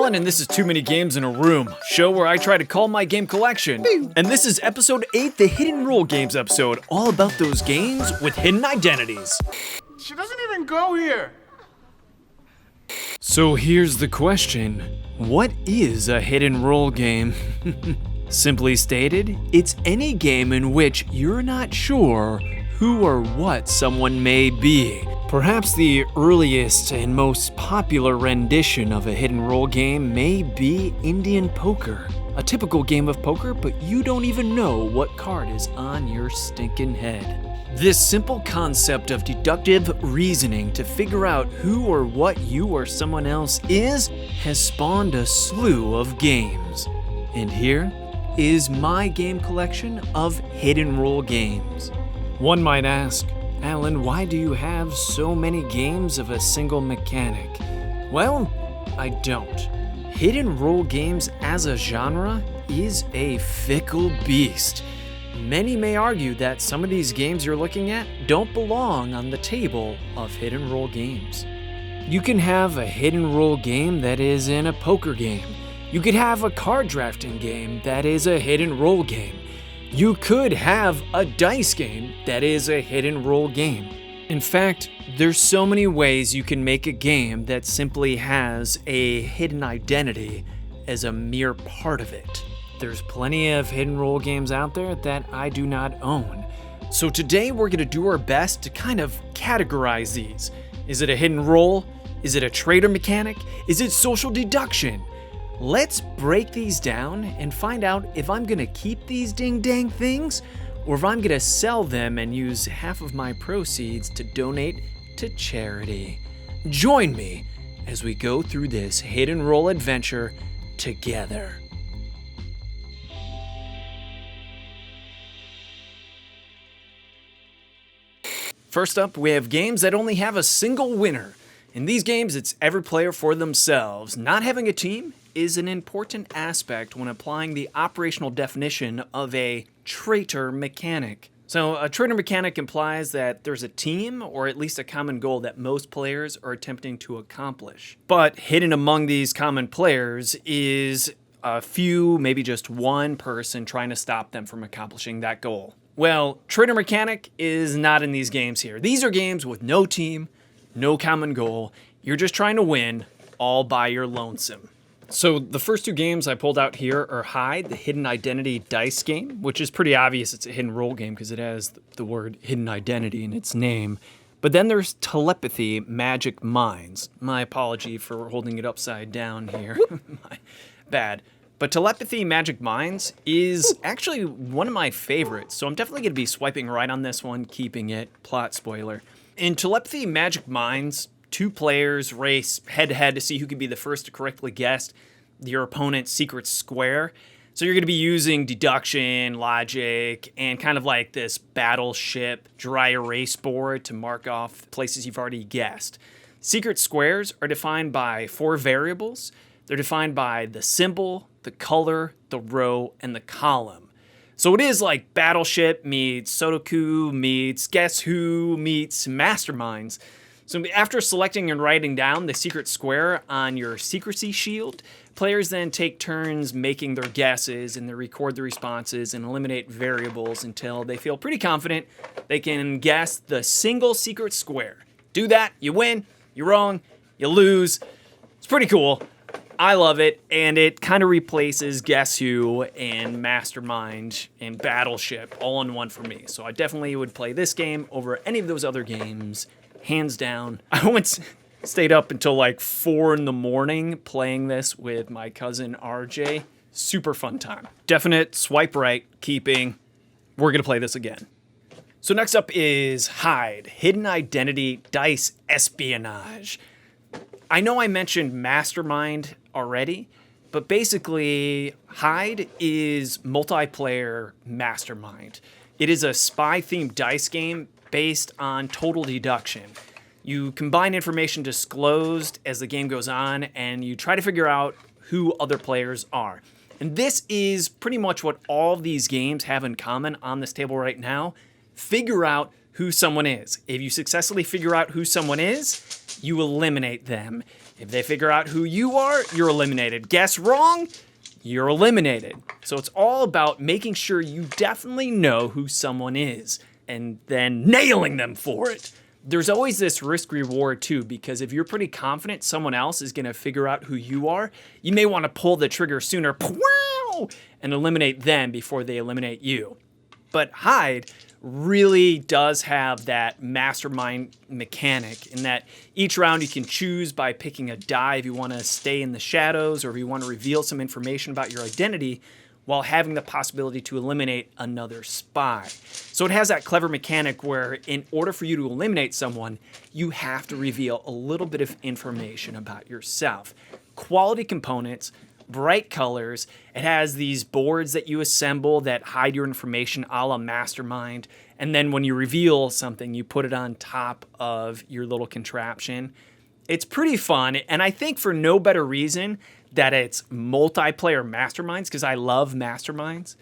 Alan, and this is Too Many Games in a Room, show where I try to call my game collection. And this is episode 8, the Hidden Role Games episode, all about those games with hidden identities. She doesn't even go here. So here's the question. What is a hidden role game? Simply stated, it's any game in which you're not sure who or what someone may be. Perhaps the earliest and most popular rendition of a hidden role game may be Indian poker. A typical game of poker, but you don't even know what card is on your stinking head. This simple concept of deductive reasoning to figure out who or what you or someone else is has spawned a slew of games. And here is my game collection of hidden role games. One might ask, Alan, why do you have so many games of a single mechanic? Well, I don't. Hidden role games as a genre is a fickle beast. Many may argue that some of these games you're looking at don't belong on the table of hidden role games. You can have a hidden role game that is in a poker game. You could have a card drafting game that is a hidden role game. You could have a dice game that is a hidden role game. In fact, there's so many ways you can make a game that simply has a hidden identity as a mere part of it. There's plenty of hidden role games out there that I do not own. So today we're going to do our best to kind of categorize these. Is it a hidden role? Is it a traitor mechanic? Is it social deduction? Let's break these down and find out if I'm gonna keep these ding-dang things or if I'm gonna sell them and use half of my proceeds to donate to charity. Join me as we go through this hidden role adventure together. First up, we have games that only have a single winner. In these games, it's every player for themselves. Not having a team is an important aspect when applying the operational definition of a traitor mechanic. So a traitor mechanic implies that there's a team or at least a common goal that most players are attempting to accomplish. But hidden among these common players is a few, maybe just one person trying to stop them from accomplishing that goal. Well, traitor mechanic is not in these games here. These are games with no team, no common goal. You're just trying to win all by your lonesome. So the first two games I pulled out here are Hide, the hidden identity dice game, which is pretty obvious it's a hidden role game because it has the word hidden identity in its name. But then there's Telepathy, Magic Minds. My apology for holding it upside down here. My bad. But Telepathy, Magic Minds is actually one of my favorites, so I'm definitely going to be swiping right on this one, keeping it. Plot spoiler. In Telepathy, Magic Minds, two players race head-to-head to see who can be the first to correctly guess your opponent's secret square. So you're going to be using deduction, logic, and kind of like this battleship dry erase board to mark off places you've already guessed. Secret squares are defined by 4 variables. They're defined by the symbol, the color, the row, and the column. So it is like Battleship meets Sudoku meets Guess Who meets Masterminds. So after selecting and writing down the secret square on your secrecy shield, players then take turns making their guesses and they record the responses and eliminate variables until they feel pretty confident they can guess the single secret square. Do that, you win, you're wrong, you lose. It's pretty cool. I love it, and it kind of replaces Guess Who and Mastermind and Battleship all in one for me. So I definitely would play this game over any of those other games. Hands down. I once stayed up until like 4 a.m. playing this with my cousin RJ. Super fun time. Definite swipe right, keeping. We're going to play this again. So next up is Hide, Hidden Identity Dice Espionage. I know I mentioned Mastermind already, but basically Hide is multiplayer Mastermind. It is a spy-themed dice game based on total deduction. You combine information disclosed as the game goes on, and you try to figure out who other players are. And this is pretty much what all of these games have in common on this table right now. Figure out who someone is. If you successfully figure out who someone is, you eliminate them. If they figure out who you are, you're eliminated. Guess wrong, you're eliminated. So it's all about making sure you definitely know who someone is and then nailing them for it. There's always this risk reward too, because if you're pretty confident someone else is gonna figure out who you are, you may wanna pull the trigger sooner and eliminate them before they eliminate you. But hide really does have that mastermind mechanic in that each round you can choose by picking a die if you want to stay in the shadows or if you want to reveal some information about your identity while having the possibility to eliminate another spy. So it has that clever mechanic where in order for you to eliminate someone, you have to reveal a little bit of information about yourself. Quality components, bright colors. It has these boards that you assemble that hide your information a la Mastermind. And then when you reveal something, you put it on top of your little contraption. It's pretty fun. And I think for no better reason that it's multiplayer Masterminds, because I love Masterminds.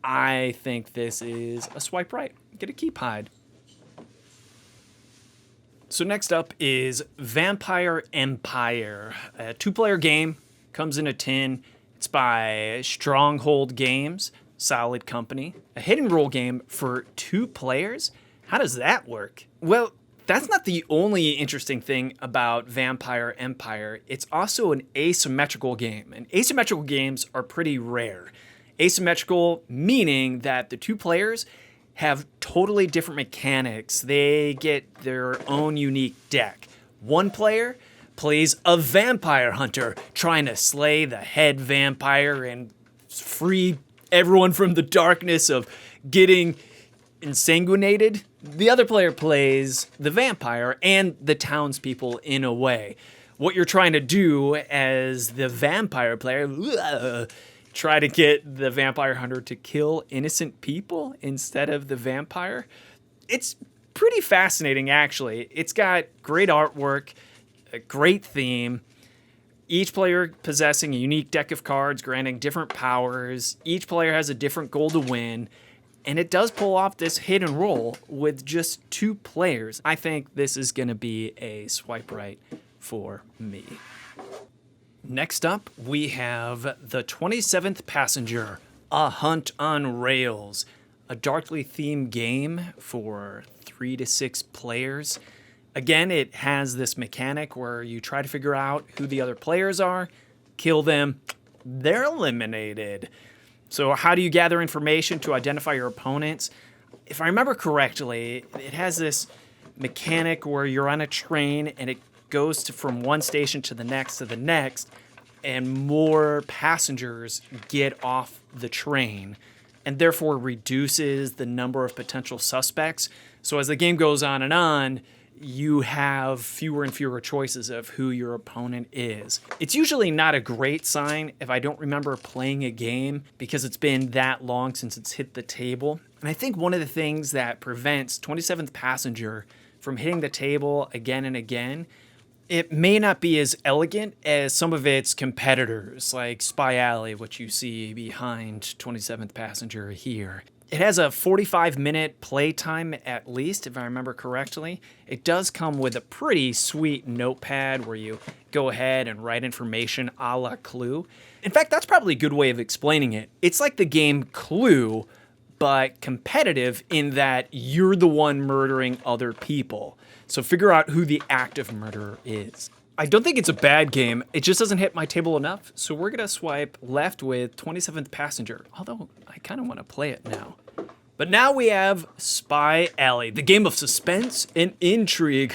I think this is a swipe right. Get a keep hide. So next up is Vampire Empire, a 2-player game. Comes in a tin. It's by Stronghold Games, solid company. A hidden role game for 2 players? How does that work? Well, that's not the only interesting thing about Vampire Empire. It's also an asymmetrical game, and asymmetrical games are pretty rare. Asymmetrical meaning that the 2 players have totally different mechanics. They get their own unique deck. One player plays a vampire hunter trying to slay the head vampire and free everyone from the darkness of getting insanguinated. The other player plays the vampire and the townspeople in a way. What you're trying to do as the vampire player, try to get the vampire hunter to kill innocent people instead of the vampire. It's pretty fascinating, actually. It's got great artwork, a great theme, each player possessing a unique deck of cards granting different powers. Each player has a different goal to win, and it does pull off this hidden role with just 2 players. I think this is going to be a swipe right for me. Next up, we have The 27th Passenger, A Hunt on Rails, a darkly themed game for 3 to 6 players. Again, it has this mechanic where you try to figure out who the other players are, kill them, they're eliminated. So how do you gather information to identify your opponents? If I remember correctly, it has this mechanic where you're on a train and it goes from one station to the next, and more passengers get off the train, and therefore reduces the number of potential suspects. So as the game goes on, you have fewer and fewer choices of who your opponent is. It's usually not a great sign if I don't remember playing a game because it's been that long since it's hit the table. And I think one of the things that prevents 27th Passenger from hitting the table again and again, it may not be as elegant as some of its competitors, like Spy Alley, which you see behind 27th Passenger here. It has a 45-minute playtime at least, if I remember correctly. It does come with a pretty sweet notepad where you go ahead and write information a la Clue. In fact, that's probably a good way of explaining it. It's like the game Clue, but competitive in that you're the one murdering other people. So figure out who the active murderer is. I don't think it's a bad game. It just doesn't hit my table enough. So we're gonna swipe left with 27th Passenger, although I kind of want to play it now. But now we have Spy Alley, the game of suspense and intrigue.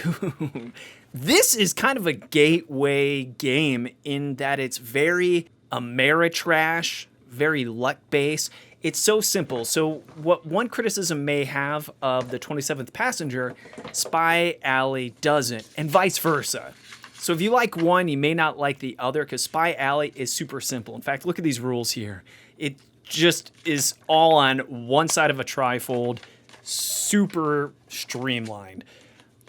This is kind of a gateway game in that it's very Ameritrash, very luck-based. It's so simple. So what one criticism may have of the 27th Passenger, Spy Alley doesn't, and vice versa. So if you like one, you may not like the other, because Spy Alley is super simple. In fact, look at these rules here. It just is all on one side of a trifold, super streamlined.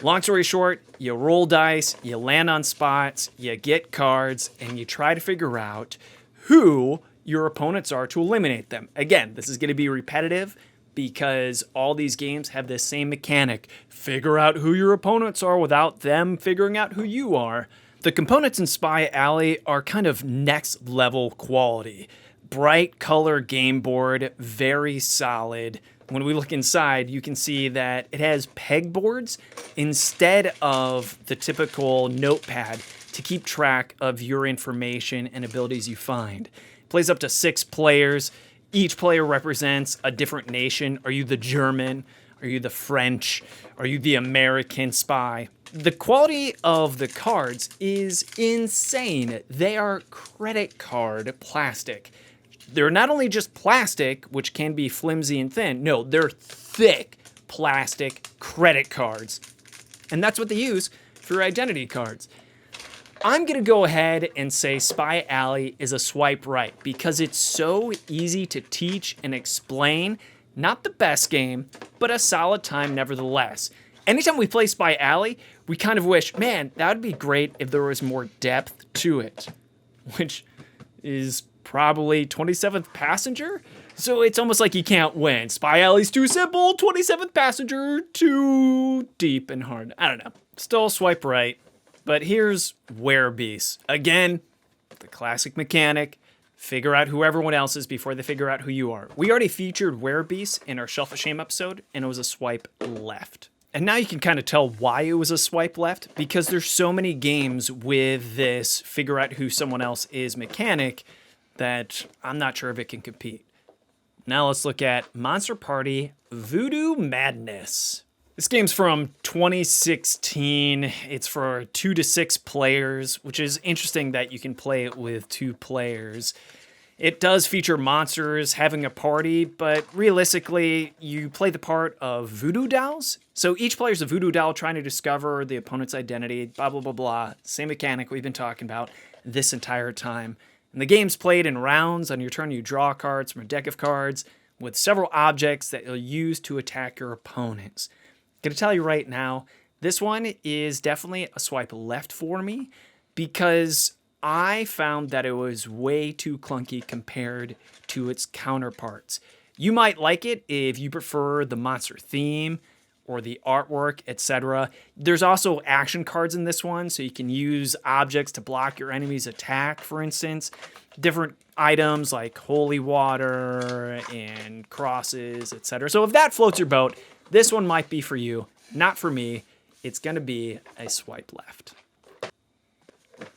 Long story short, you roll dice, you land on spots, you get cards, and you try to figure out who your opponents are to eliminate them. Again, this is going to be repetitive because all these games have the same mechanic. Figure out who your opponents are without them figuring out who you are. The components in Spy Alley are kind of next level quality. Bright color game board, very solid. When we look inside, you can see that it has pegboards instead of the typical notepad to keep track of your information and abilities you find. It plays up to 6 players. Each player represents a different nation. Are you the German? Are you the French? Are you the American spy? The quality of the cards is insane. They are credit card plastic. They're not only just plastic, which can be flimsy and thin. No, they're thick plastic credit cards. And that's what they use for your identity cards. I'm going to go ahead and say Spy Alley is a swipe right because it's so easy to teach and explain. Not the best game, but a solid time nevertheless. Anytime we play Spy Alley, we kind of wish, man, that would be great if there was more depth to it, which is probably 27th Passenger. So it's almost like you can't win. Spy Alley's too simple, 27th Passenger too deep and hard. I don't know. Still swipe right. But here's Werewolf. Again, the classic mechanic. Figure out who everyone else is before they figure out who you are. We already featured Werewolf in our Shelf of Shame episode, and it was a swipe left. And now you can kind of tell why it was a swipe left, because there's so many games with this figure out who someone else is mechanic that I'm not sure if it can compete. Now let's look at Monster Party Voodoo Madness. This game's from 2016. It's for 2 to 6 players, which is interesting that you can play it with 2 players. It does feature monsters having a party, but realistically, you play the part of voodoo dolls. So each player's a voodoo doll trying to discover the opponent's identity, blah, blah, blah, blah. Same mechanic we've been talking about this entire time. And the game's played in rounds. On your turn, you draw cards from a deck of cards with several objects that you'll use to attack your opponents. I'm going to tell you right now, this one is definitely a swipe left for me because I found that it was way too clunky compared to its counterparts. You might like it if you prefer the monster theme or the artwork, etc. There's also action cards in this one, so you can use objects to block your enemy's attack, for instance. Different items like holy water and crosses, etc. So if that floats your boat, this one might be for you. Not for me. It's going to be a swipe left.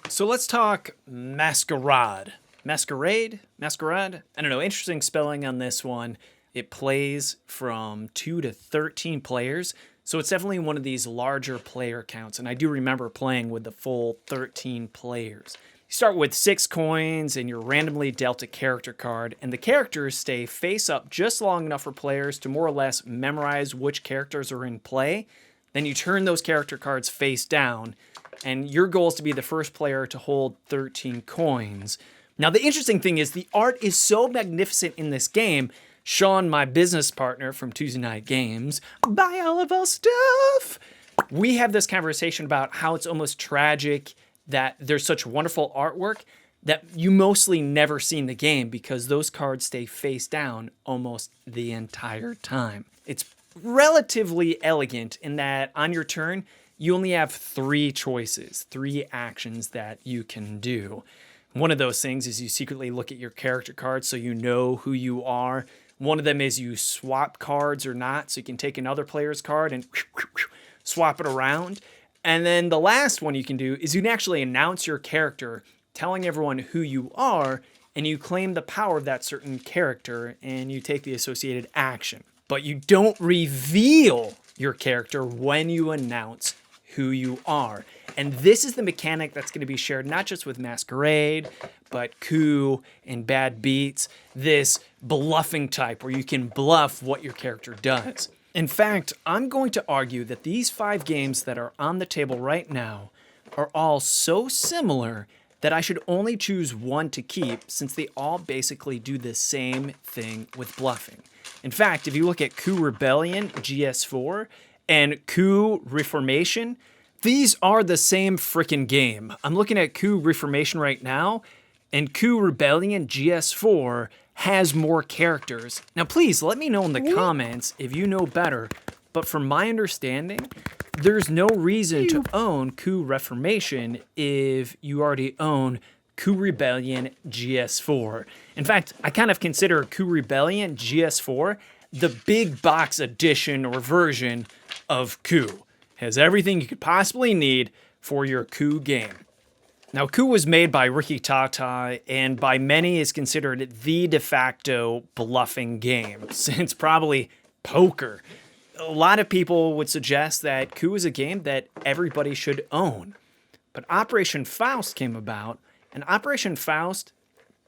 So let's talk Masquerade. Masquerade? Masquerade? I don't know. Interesting spelling on this one. It plays from 2 to 13 players. So it's definitely one of these larger player counts. And I do remember playing with the full 13 players. You start with 6 coins and you're randomly dealt a character card, and the characters stay face up just long enough for players to more or less memorize which characters are in play. Then you turn those character cards face down, and your goal is to be the first player to hold 13 coins. Now, the interesting thing is the art is so magnificent in this game. Sean, my business partner from Tuesday Night Games, buy all of our stuff. We have this conversation about how it's almost tragic that there's such wonderful artwork that you mostly never see in the game because those cards stay face down almost the entire time. It's relatively elegant in that on your turn, you only have 3 choices, 3 actions that you can do. One of those things is you secretly look at your character cards so you know who you are. One of them is you swap cards or not, so you can take another player's card and swap it around. And then the last one you can do is you can actually announce your character, telling everyone who you are, and you claim the power of that certain character, and you take the associated action. But you don't reveal your character when you announce who you are. And this is the mechanic that's going to be shared not just with Masquerade, but Coup and Bad Beats, this bluffing type where you can bluff what your character does. In fact, I'm going to argue that these 5 games that are on the table right now are all so similar that I should only choose one to keep since they all basically do the same thing with bluffing. In fact, if you look at Coup Rebellion GS4 and Coup Reformation, these are the same frickin' game. I'm looking at Coup Reformation right now, and Coup Rebellion GS4 has more characters. Now, please let me know in the comments if you know better, but from my understanding, There's no reason to own Coup Reformation if you already own Coup Rebellion GS4. In fact, I kind of consider Coup Rebellion GS4 the big box edition or version of Coup. Has everything you could possibly need for your Coup game. Now, Coup was made by Ricky Tata, and by many is considered the de facto bluffing game, since probably poker. A lot of people would suggest that Coup is a game that everybody should own. But Operation Faust came about, and Operation Faust,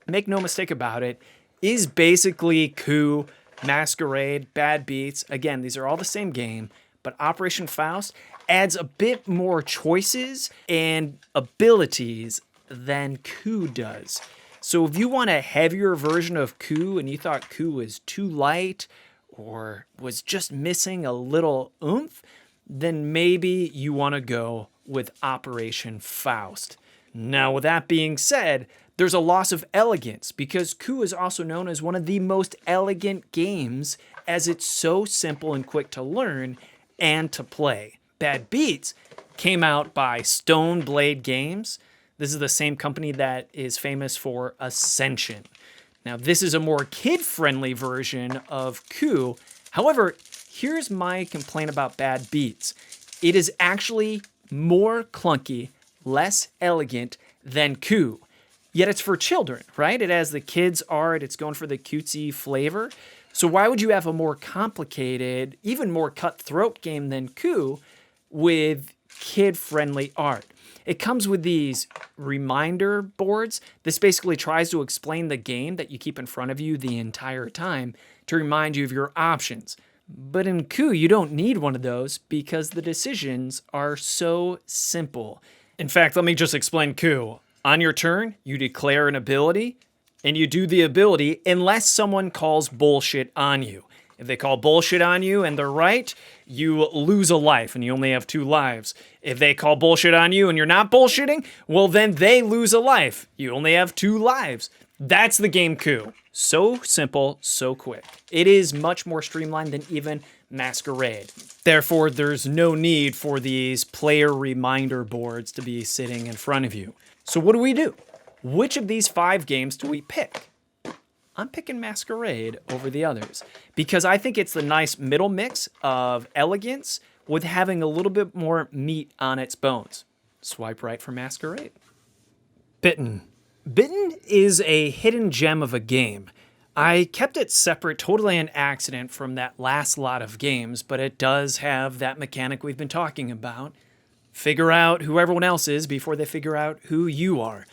make no mistake about it, is basically Coup, Masquerade, Bad Beats. Again, these are all the same game, but Operation Faust adds a bit more choices and abilities than Coup does. So if you want a heavier version of Coup and you thought Coup was too light or was just missing a little oomph, then maybe you want to go with Operation Faust. Now, with that being said, there's a loss of elegance because Coup is also known as one of the most elegant games as it's so simple and quick to learn and to play. Bad Beats came out by Stone Blade Games. This is the same company that is famous for Ascension. Now, this is a more kid-friendly version of Coup. However, here's my complaint about Bad Beats. It is actually more clunky, less elegant than Coup. Yet it's for children, right? It has the kids' art. It's going for the cutesy flavor. So why would you have a more complicated, even more cutthroat game than Coup with kid-friendly art? It comes with these reminder boards. This basically tries to explain the game that you keep in front of you the entire time to remind you of your options. But in Coup, you don't need one of those because the decisions are so simple. In fact, let me just explain Coup. On your turn, you declare an ability, and you do the ability unless someone calls bullshit on you. If they call bullshit on you and they're right, you lose a life and you only have 2 lives. If they call bullshit on you and you're not bullshitting, well, then they lose a life. You only have 2 lives. That's the game Coup. So simple, so quick. It is much more streamlined than even Masquerade. Therefore, there's no need for these player reminder boards to be sitting in front of you. So what do? Which of these 5 games do we pick? I'm picking Masquerade over the others because I think it's the nice middle mix of elegance with having a little bit more meat on its bones. Swipe right for Masquerade. Bitten. Bitten is a hidden gem of a game. I kept it separate totally an accident from that last lot of games, but it does have that mechanic we've been talking about. Figure out who everyone else is before they figure out who you are.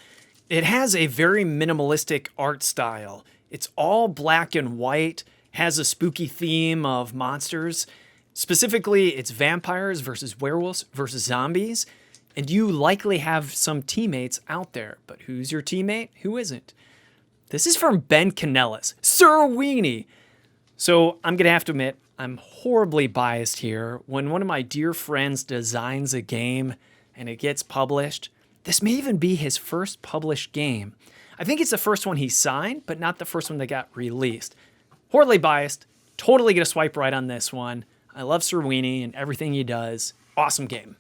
It has a very minimalistic art style. It's all black and white, has a spooky theme of monsters. Specifically, it's vampires versus werewolves versus zombies. And you likely have some teammates out there. But who's your teammate? Who isn't? This is from Ben Canellis. Sir Weenie! So I'm going to have to admit, I'm horribly biased here. When one of my dear friends designs a game and it gets published, this may even be his first published game. I think it's the first one he signed, but not the first one that got released. Horribly biased. Totally gonna swipe right on this one. I love Sir Weenie and everything he does. Awesome game.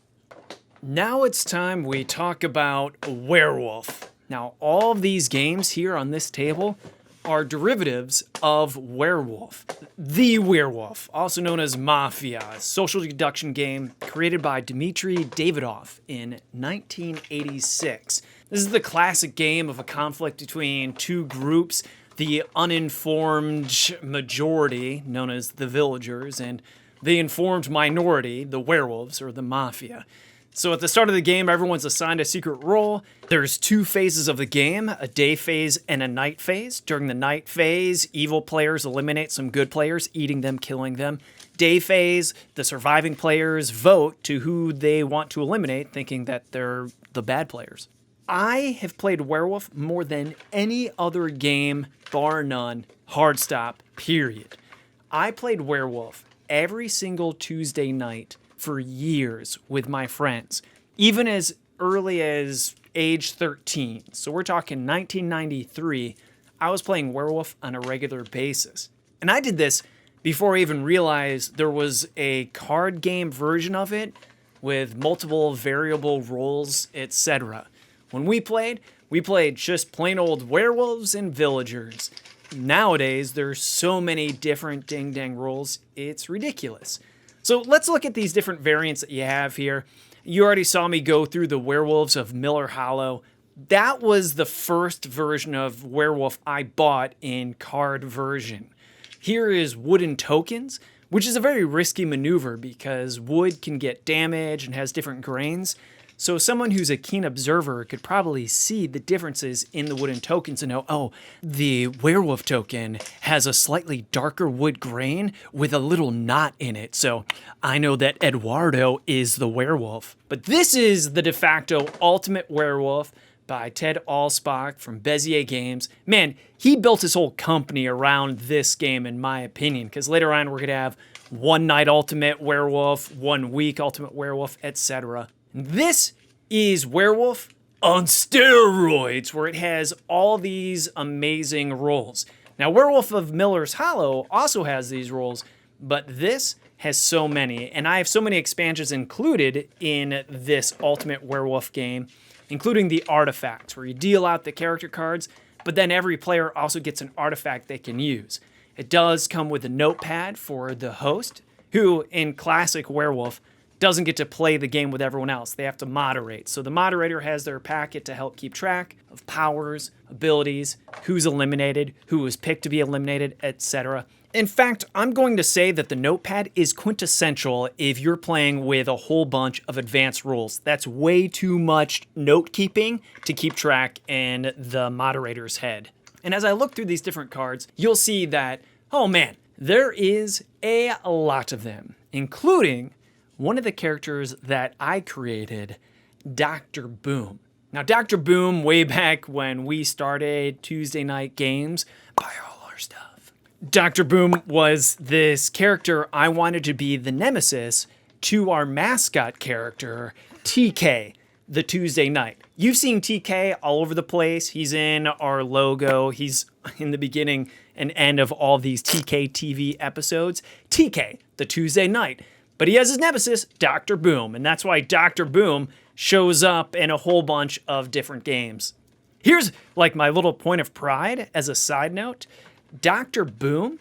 Now it's time we talk about Werewolf. Now, all of these games here on this table are derivatives of Werewolf. The Werewolf, also known as Mafia, a social deduction game created by Dmitry Davidoff in 1986. This is the classic game of a conflict between 2 groups, the uninformed majority, known as the villagers, and the informed minority, the werewolves, or the mafia. So at the start of the game, everyone's assigned a secret role. There's 2 phases of the game, a day phase and a night phase. During the night phase, evil players eliminate some good players, eating them, killing them. Day phase, the surviving players vote to who they want to eliminate, thinking that they're the bad players. I have played Werewolf more than any other game, bar none, hard stop, period. I played Werewolf every single Tuesday night for years with my friends, even as early as age 13. So we're talking 1993, I was playing Werewolf on a regular basis. And I did this before I even realized there was a card game version of it with multiple variable roles, etc. When we played just plain old werewolves and villagers. Nowadays, there's so many different ding-dang roles, it's ridiculous. So let's look at these different variants that you have here. You already saw me go through the Werewolves of Miller Hollow. That was the first version of Werewolf I bought in card version. Here is Wooden Tokens, which is a very risky maneuver because wood can get damaged and has different grains. So someone who's a keen observer could probably see the differences in the wooden tokens and know, oh, the werewolf token has a slightly darker wood grain with a little knot in it. So I know that Eduardo is the werewolf. But this is the de facto ultimate werewolf by Ted Alspach from Bezier Games. Man, he built his whole company around this game, in my opinion, because later on we're going to have one night ultimate werewolf, 1 week ultimate werewolf, etc. This is Werewolf on steroids, where it has all these amazing roles. Now, Werewolf of Miller's Hollow also has these roles, but this has so many, and I have so many expansions included in this Ultimate Werewolf game, including the artifacts, where you deal out the character cards, but then every player also gets an artifact they can use. It does come with a notepad for the host, who, in classic Werewolf, doesn't get to play the game with everyone else. They have to moderate. So the moderator has their packet to help keep track of powers, abilities, who's eliminated, who was picked to be eliminated, etc. In fact, I'm going to say that the notepad is quintessential if you're playing with a whole bunch of advanced rules. That's way too much note keeping to keep track in the moderator's head. And as I look through these different cards, you'll see that, oh man, there is a lot of them, including one of the characters that I created, Dr. Boom. Now, Dr. Boom, way back when we started Tuesday Night Games, buy all our stuff. Dr. Boom was this character I wanted to be the nemesis to our mascot character, TK, the Tuesday Night. You've seen TK all over the place. He's in our logo. He's in the beginning and end of all these TKtv episodes. TK, the Tuesday Night. But he has his nemesis, Dr. Boom, and that's why Dr. Boom shows up in a whole bunch of different games. Here's like my little point of pride as a side note. Dr. Boom,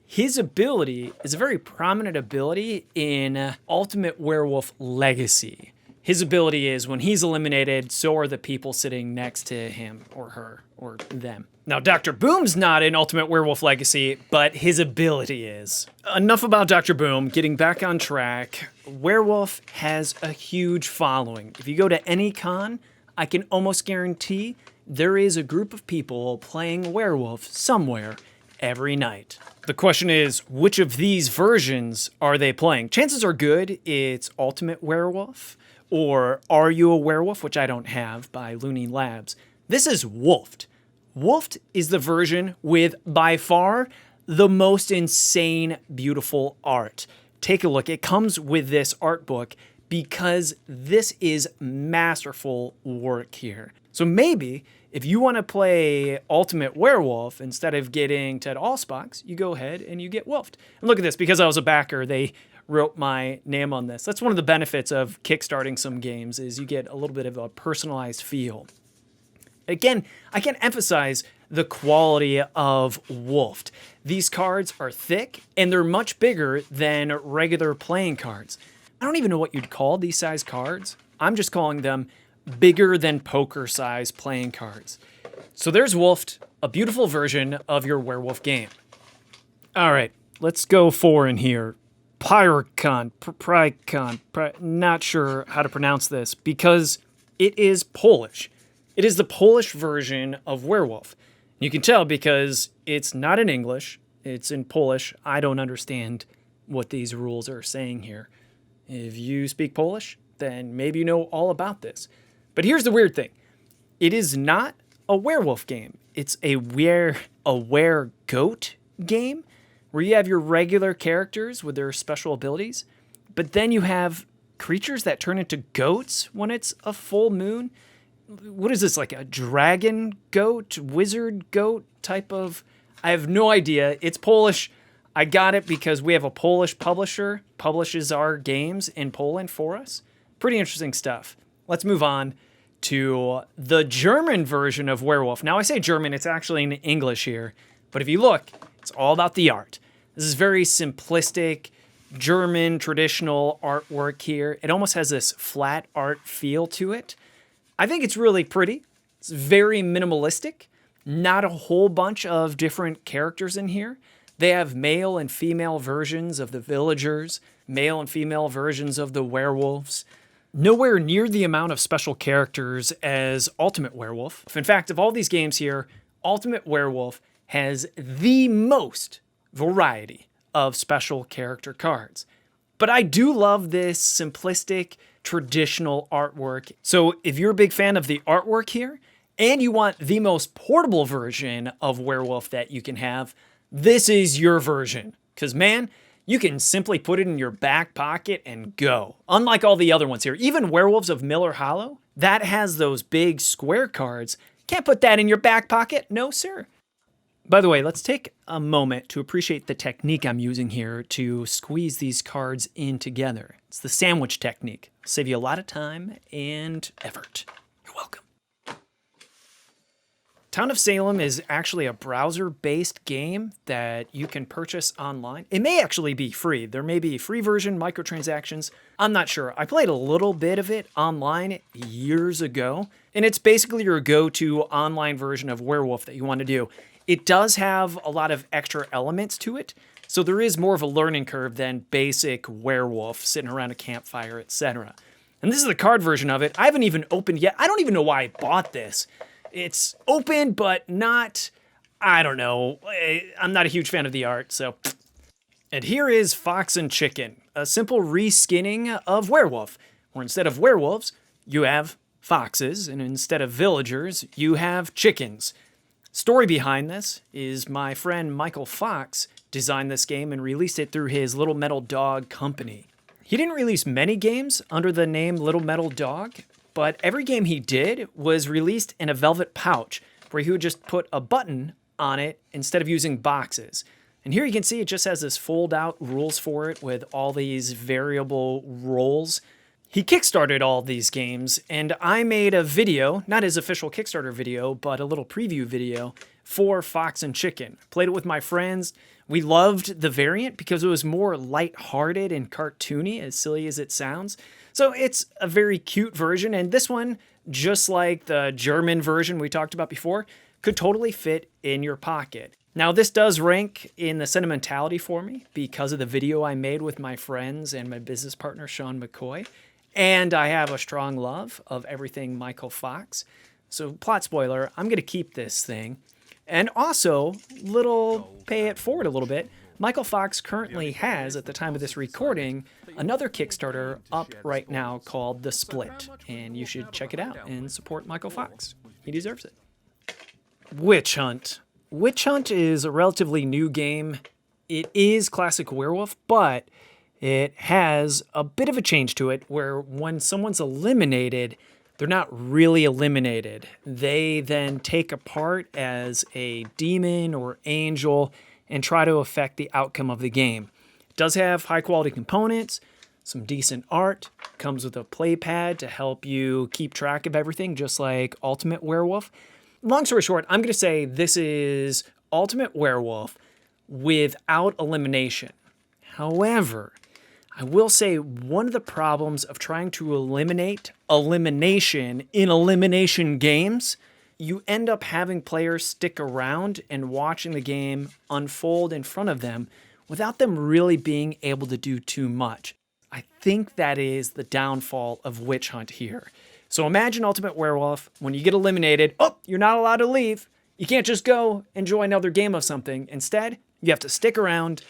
his ability is a very prominent ability in Ultimate Werewolf Legacy. His ability is when he's eliminated, so are the people sitting next to him or her or them. Now, Dr. Boom's not in Ultimate Werewolf Legacy, but his ability is. Enough about Dr. Boom, getting back on track. Werewolf has a huge following. If you go to any con, I can almost guarantee there is a group of people playing Werewolf somewhere every night. The question is, which of these versions are they playing? Chances are good it's Ultimate Werewolf, or Are You a Werewolf, which I don't have, by Looney Labs. This is Wolfed. Wolfed is the version with, by far, the most insane, beautiful art. Take a look. It comes with this art book because this is masterful work here. So maybe if you want to play Ultimate Werewolf instead of getting Ted Alspach, you go ahead and you get Wolfed. And look at this. Because I was a backer, they wrote my name on this. That's one of the benefits of kickstarting some games is you get a little bit of a personalized feel. Again, I can't emphasize the quality of Wolfed. These cards are thick and they're much bigger than regular playing cards. I don't even know what you'd call these size cards. I'm just calling them bigger than poker size playing cards. So there's Wolfed, a beautiful version of your werewolf game. All right, let's go foreign here. Pyrocon, not sure how to pronounce this because it is Polish. It is the Polish version of Werewolf. You can tell because it's not in English, it's in Polish. I don't understand what these rules are saying here. If you speak Polish, then maybe you know all about this. But here's the weird thing. It is not a werewolf game. It's a were-goat game where you have your regular characters with their special abilities, but then you have creatures that turn into goats when it's a full moon. What is this, like a dragon goat, wizard goat type of? I have no idea. It's Polish. I got it because we have a Polish publisher, publishes our games in Poland for us. Pretty interesting stuff. Let's move on to the German version of Werewolf. Now, I say German, it's actually in English here, but if you look, it's all about the art. This is very simplistic, German traditional artwork here. It almost has this flat art feel to it. I think it's really pretty. It's very minimalistic. Not a whole bunch of different characters in here. They have male and female versions of the villagers, male and female versions of the werewolves. Nowhere near the amount of special characters as Ultimate Werewolf. In fact, of all these games here, Ultimate Werewolf has the most variety of special character cards. But I do love this simplistic, traditional artwork. So if you're a big fan of the artwork here, and you want the most portable version of Werewolf that you can have, this is your version. Because man, you can simply put it in your back pocket and go. Unlike all the other ones here, even Werewolves of Miller Hollow, that has those big square cards. Can't put that in your back pocket, no sir. By the way, let's take a moment to appreciate the technique I'm using here to squeeze these cards in together. It's the sandwich technique. Save you a lot of time and effort. You're welcome. Town of Salem is actually a browser-based game that you can purchase online. It may actually be free. There may be a free version, microtransactions. I'm not sure. I played a little bit of it online years ago, and it's basically your go-to online version of Werewolf that you want to do. It does have a lot of extra elements to it, so there is more of a learning curve than basic Werewolf, sitting around a campfire, etc. And this is the card version of it. I haven't even opened yet. I don't even know why I bought this. It's open, but not, I don't know. I'm not a huge fan of the art, so. And here is Fox and Chicken, a simple reskinning of Werewolf, where instead of werewolves, you have foxes, and instead of villagers, you have chickens. Story behind this is my friend Michael Fox designed this game and released it through his Little Metal Dog company. He didn't release many games under the name Little Metal Dog, but every game he did was released in a velvet pouch where he would just put a button on it instead of using boxes. And here you can see it just has this fold-out rules for it with all these variable roles. He kickstarted all these games, and I made a video, not his official Kickstarter video, but a little preview video for Fox and Chicken. Played it with my friends. We loved the variant because it was more lighthearted and cartoony, as silly as it sounds. So it's a very cute version, and this one, just like the German version we talked about before, could totally fit in your pocket. Now, this does rank in the sentimentality for me because of the video I made with my friends and my business partner, Sean McCoy, and I have a strong love of everything Michael Fox. So, plot spoiler, I'm going to keep this thing. And also, pay it forward a little bit, Michael Fox currently has, at the time of this recording, another Kickstarter up right now called The Split, and you should check it out and support Michael Fox. He deserves it. Witch Hunt. Witch Hunt is a relatively new game. It is classic Werewolf, but it has a bit of a change to it where when someone's eliminated, they're not really eliminated. They then take apart as a demon or angel and try to affect the outcome of the game. It does have high quality components, some decent art, comes with a play pad to help you keep track of everything, just like Ultimate Werewolf. Long story short, I'm going to say this is Ultimate Werewolf without elimination. However, I will say one of the problems of trying to eliminate elimination in elimination games, you end up having players stick around and watching the game unfold in front of them without them really being able to do too much. I think that is the downfall of Witch Hunt here. So imagine Ultimate Werewolf, when you get eliminated, you're not allowed to leave. You can't just go enjoy another game of something. Instead, you have to stick around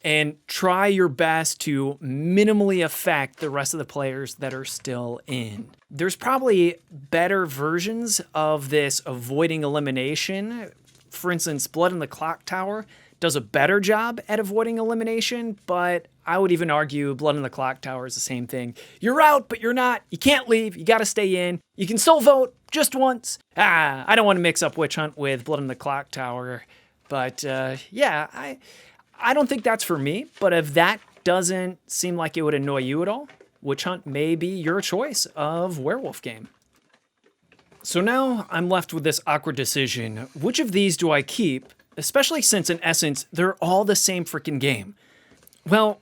and try your best to minimally affect the rest of the players that are still in. There's probably better versions of this avoiding elimination. For instance, Blood in the Clock Tower does a better job at avoiding elimination, but I would even argue Blood in the Clock Tower is the same thing. You're out, but you're not. You can't leave. You gotta stay in. You can still vote just once. I don't want to mix up Witch Hunt with Blood in the Clock Tower, but I don't think that's for me, but if that doesn't seem like it would annoy you at all, Witch Hunt may be your choice of werewolf game. So now I'm left with this awkward decision. Which of these do I keep, especially since in essence, they're all the same freaking game? Well,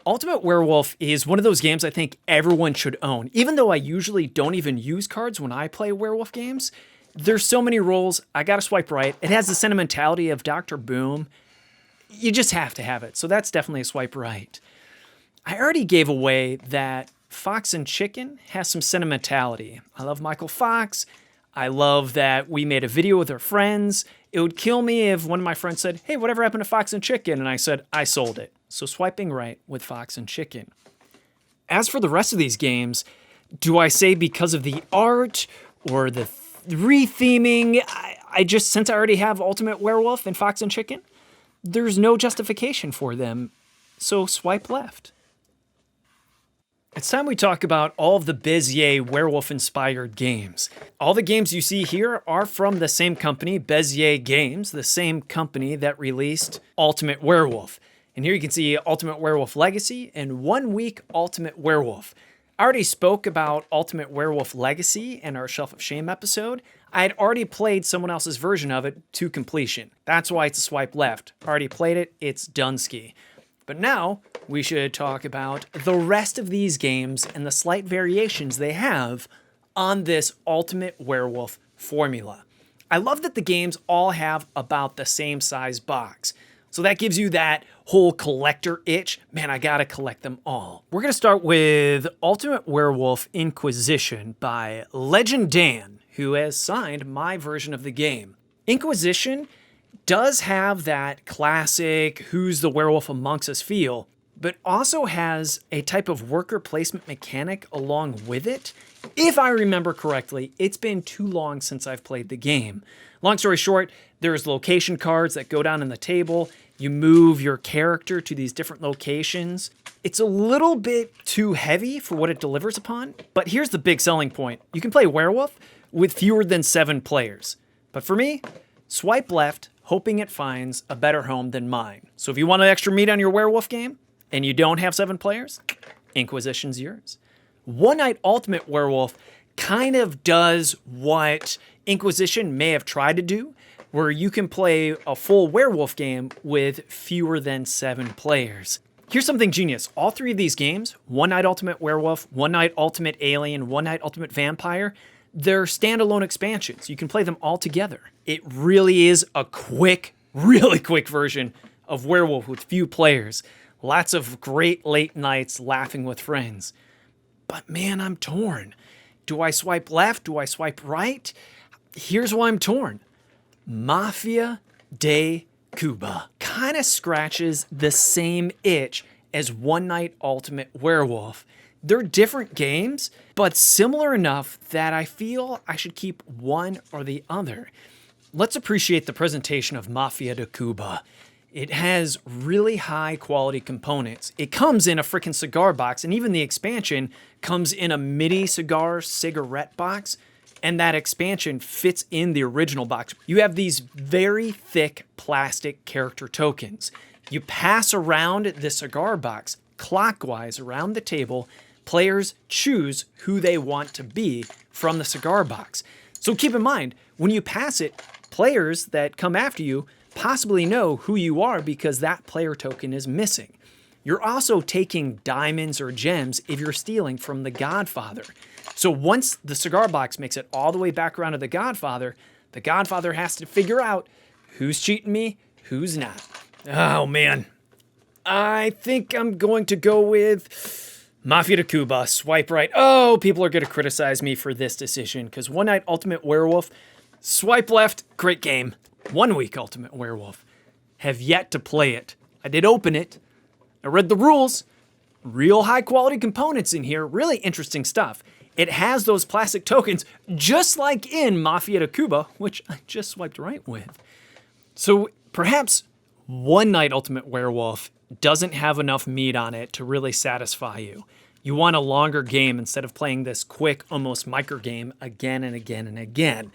Ultimate Werewolf is one of those games I think everyone should own. Even though I usually don't even use cards when I play werewolf games, there's so many rules, I gotta swipe right. It has the sentimentality of Dr. Boom. You just have to have it, so that's definitely a swipe right. I already gave away that Fox and Chicken has some sentimentality. I love Michael Fox. I love that we made a video with our friends. It would kill me if one of my friends said, hey, whatever happened to Fox and Chicken? And I said, I sold it. So swiping right with Fox and Chicken. As for the rest of these games, do I say because of the art or the retheming? I just, since I already have Ultimate Werewolf and Fox and Chicken, there's no justification for them. So swipe left. It's time we talk about all of the Bezier werewolf-inspired games. All the games you see here are from the same company, Bezier Games, the same company that released Ultimate Werewolf. And here you can see Ultimate Werewolf Legacy and 1 Week Ultimate Werewolf. I already spoke about Ultimate Werewolf Legacy in our Shelf of Shame episode. I had already played someone else's version of it to completion. That's why it's a swipe left. Already played it, it's Dunsky. But now, we should talk about the rest of these games and the slight variations they have on this Ultimate Werewolf formula. I love that the games all have about the same size box. So that gives you that whole collector itch. Man, I gotta collect them all. We're gonna start with Ultimate Werewolf Inquisition by Legend Dan, who has signed my version of the game. Inquisition does have that classic who's the werewolf amongst us feel, but also has a type of worker placement mechanic along with it. If I remember correctly, it's been too long since I've played the game. Long story short, there's location cards that go down on the table. You move your character to these different locations. It's a little bit too heavy for what it delivers upon, but here's the big selling point. You can play werewolf with fewer than 7 players. But for me, swipe left, hoping it finds a better home than mine. So if you want an extra meat on your werewolf game and you don't have 7 players, Inquisition's yours. One Night Ultimate Werewolf kind of does what Inquisition may have tried to do, where you can play a full werewolf game with fewer than 7 players. Here's something genius. All 3 of these games, One Night Ultimate Werewolf, One Night Ultimate Alien, One Night Ultimate Vampire, they're standalone expansions. You can play them all together. It really is a quick, really quick version of Werewolf with few players. Lots of great late nights laughing with friends. But man, I'm torn. Do I swipe left? Do I swipe right? Here's why I'm torn. Mafia de Cuba kind of scratches the same itch as One Night Ultimate Werewolf. They're different games, but similar enough that I feel I should keep one or the other. Let's appreciate the presentation of Mafia de Cuba. It has really high quality components. It comes in a freaking cigar box, and even the expansion comes in a mini cigarette box, and that expansion fits in the original box. You have these very thick plastic character tokens. You pass around the cigar box clockwise around the table. Players choose who they want to be from the cigar box. So keep in mind, when you pass it, players that come after you possibly know who you are because that player token is missing. You're also taking diamonds or gems if you're stealing from the Godfather. So once the cigar box makes it all the way back around to the Godfather has to figure out who's cheating me, who's not. Oh man, I think I'm going to go with Mafia de Cuba, swipe right. Oh, people are going to criticize me for this decision because One Night Ultimate Werewolf, swipe left, great game. 1 Week Ultimate Werewolf, have yet to play it. I did open it. I read the rules. Real high quality components in here, really interesting stuff. It has those plastic tokens just like in Mafia de Cuba, which I just swiped right with. So perhaps One Night Ultimate Werewolf doesn't have enough meat on it to really satisfy you. You want a longer game instead of playing this quick, almost micro game again and again and again.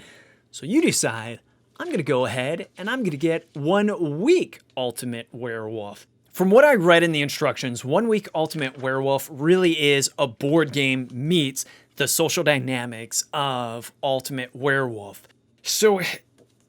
So you decide, I'm going to go ahead and I'm going to get 1 Week Ultimate Werewolf. From what I read in the instructions, 1 Week Ultimate Werewolf really is a board game meets the social dynamics of Ultimate Werewolf. So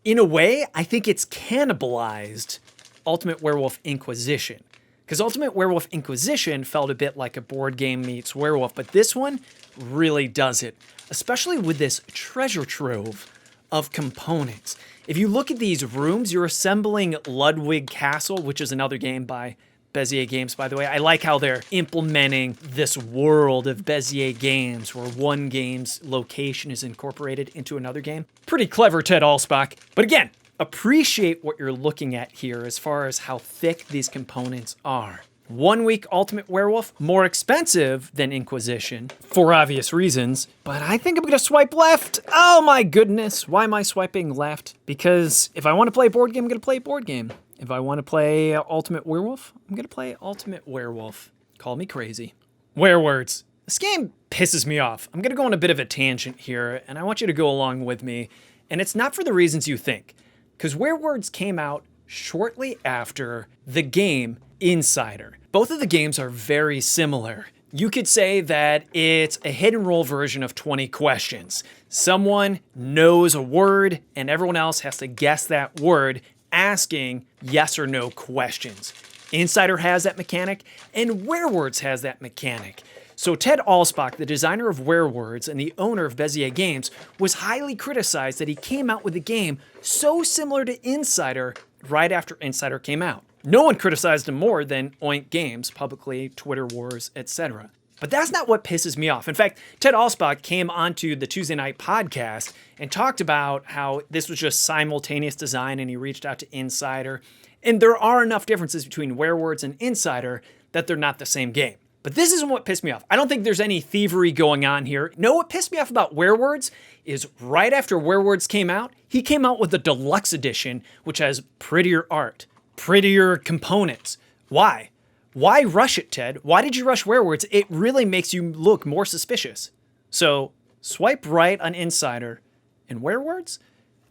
in a way, I think it's cannibalized Ultimate Werewolf Inquisition. Because Ultimate Werewolf Inquisition felt a bit like a board game meets werewolf, but this one really does it, especially with this treasure trove of components. If you look at these rooms, you're assembling Ludwig Castle, which is another game by Bezier Games, by the way. I like how they're implementing this world of Bezier Games where one game's location is incorporated into another game. Pretty clever, Ted Alspach. But again, appreciate what you're looking at here as far as how thick these components are. 1 Week Ultimate Werewolf, more expensive than Inquisition, for obvious reasons, but I think I'm gonna swipe left. Oh my goodness, why am I swiping left? Because if I wanna play a board game, I'm gonna play a board game. If I wanna play Ultimate Werewolf, I'm gonna play Ultimate Werewolf. Call me crazy. Werewords. This game pisses me off. I'm gonna go on a bit of a tangent here, and I want you to go along with me, and it's not for the reasons you think, because Werewords came out shortly after the game Insider. Both of the games are very similar. You could say that it's a hidden roll version of 20 questions. Someone knows a word and everyone else has to guess that word, asking yes or no questions. Insider has that mechanic and Werewords has that mechanic. So Ted Alspach, the designer of Werewords and the owner of Bezier Games, was highly criticized that he came out with a game so similar to Insider right after Insider came out. No one criticized him more than Oink Games, publicly, Twitter wars, etc. But that's not what pisses me off. In fact, Ted Alspach came onto the Tuesday Night podcast and talked about how this was just simultaneous design and he reached out to Insider. And there are enough differences between Werewords and Insider that they're not the same game. But this isn't what pissed me off. I don't think there's any thievery going on here. No, what pissed me off about Werewords is right after Werewords came out, he came out with the deluxe edition, which has prettier art, prettier components. Why? Why rush it, Ted? Why did you rush Werewords? It really makes you look more suspicious. So swipe right on Insider and Werewords,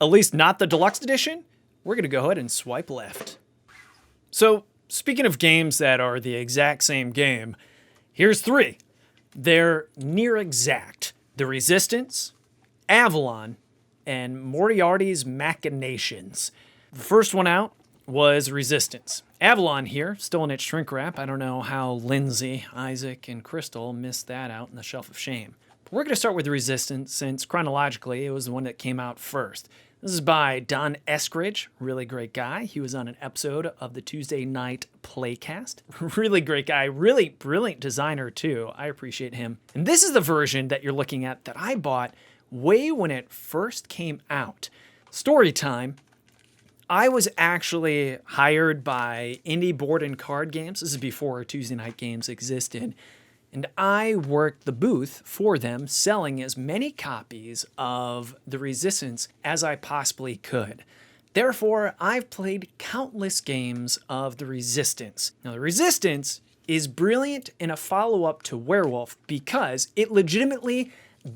at least not the deluxe edition. We're gonna go ahead and swipe left. So speaking of games that are the exact same game, here's 3. They're near exact. The Resistance, Avalon, and Moriarty's Machinations. The first one out was Resistance. Avalon here, still in its shrink wrap. I don't know how Lindsay, Isaac, and Crystal missed that out in the shelf of shame. But we're going to start with Resistance since chronologically it was the one that came out first. This is by Don Eskridge, really great guy. He was on an episode of the Tuesday Night Playcast. Really great guy, really brilliant designer too. I appreciate him. And this is the version that you're looking at that I bought way when it first came out. Story time. I was actually hired by Indie Board and Card Games. This is before Tuesday Night Games existed. And I worked the booth for them, selling as many copies of The Resistance as I possibly could. Therefore, I've played countless games of The Resistance. Now, The Resistance is brilliant in a follow-up to Werewolf because it legitimately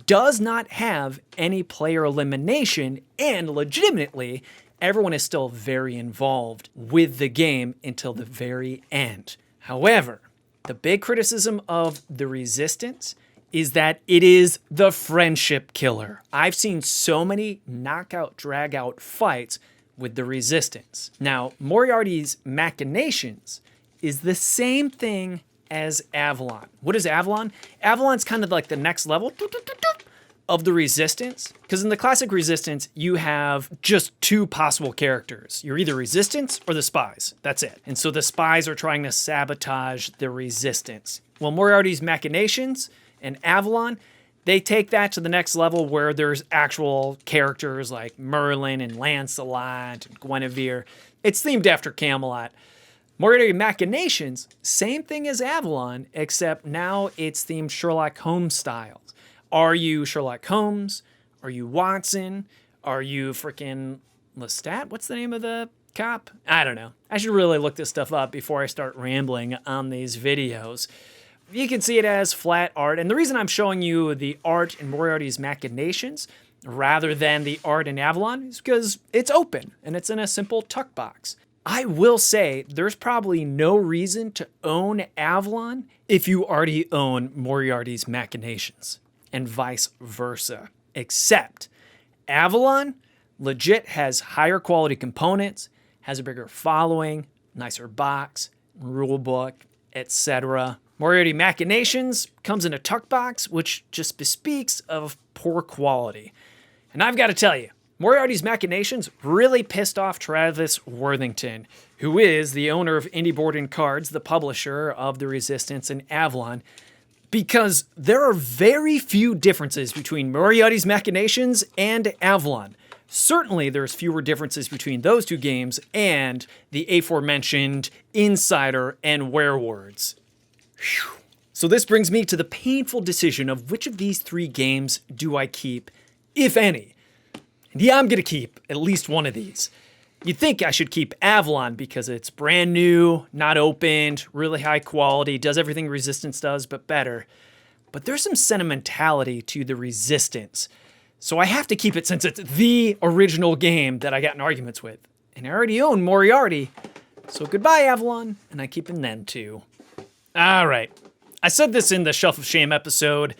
does not have any player elimination, and legitimately, everyone is still very involved with the game until the very end. However, the big criticism of The Resistance is that it is the friendship killer. I've seen so many knockout, drag-out fights with The Resistance. Now, Moriarty's Machinations is the same thing as Avalon. What is Avalon? Avalon's kind of like the next level of The Resistance, because in the classic Resistance, you have just 2 possible characters. You're either Resistance or the Spies. That's it. And so the Spies are trying to sabotage the Resistance. Well, Moriarty's Machinations and Avalon, they take that to the next level where there's actual characters like Merlin and Lancelot and Guinevere. It's themed after Camelot. Moriarty Machinations, same thing as Avalon, except now it's themed Sherlock Holmes style. Are you Sherlock Holmes? Are you Watson? Are you freaking Lestat? What's the name of the cop? I don't know. I should really look this stuff up before I start rambling on these videos. You can see it as flat art. And the reason I'm showing you the art in Moriarty's Machinations rather than the art in Avalon is because it's open and it's in a simple tuck box. I will say there's probably no reason to own Avalon if you already own Moriarty's Machinations, and vice versa. Except Avalon legit has higher quality components, has a bigger following, nicer box, rulebook, etc. Moriarty Machinations comes in a tuck box, which just bespeaks of poor quality. And I've got to tell you, Moriarty's Machinations really pissed off Travis Worthington, who is the owner of Indie Board and Cards, the publisher of The Resistance and Avalon, because there are very few differences between Moriarty's Machinations and Avalon. Certainly there's fewer differences between those two games and the aforementioned Insider and Werewords. Whew. So this brings me to the painful decision of which of these three games do I keep, if any. And yeah, I'm going to keep at least one of these. You'd think I should keep Avalon because it's brand new, not opened, really high quality, does everything Resistance does, but better. But there's some sentimentality to the Resistance. So I have to keep it since it's the original game that I got in arguments with. And I already own Moriarty. So goodbye, Avalon. And I'm keeping them too. All right. I said this in the Shelf of Shame episode,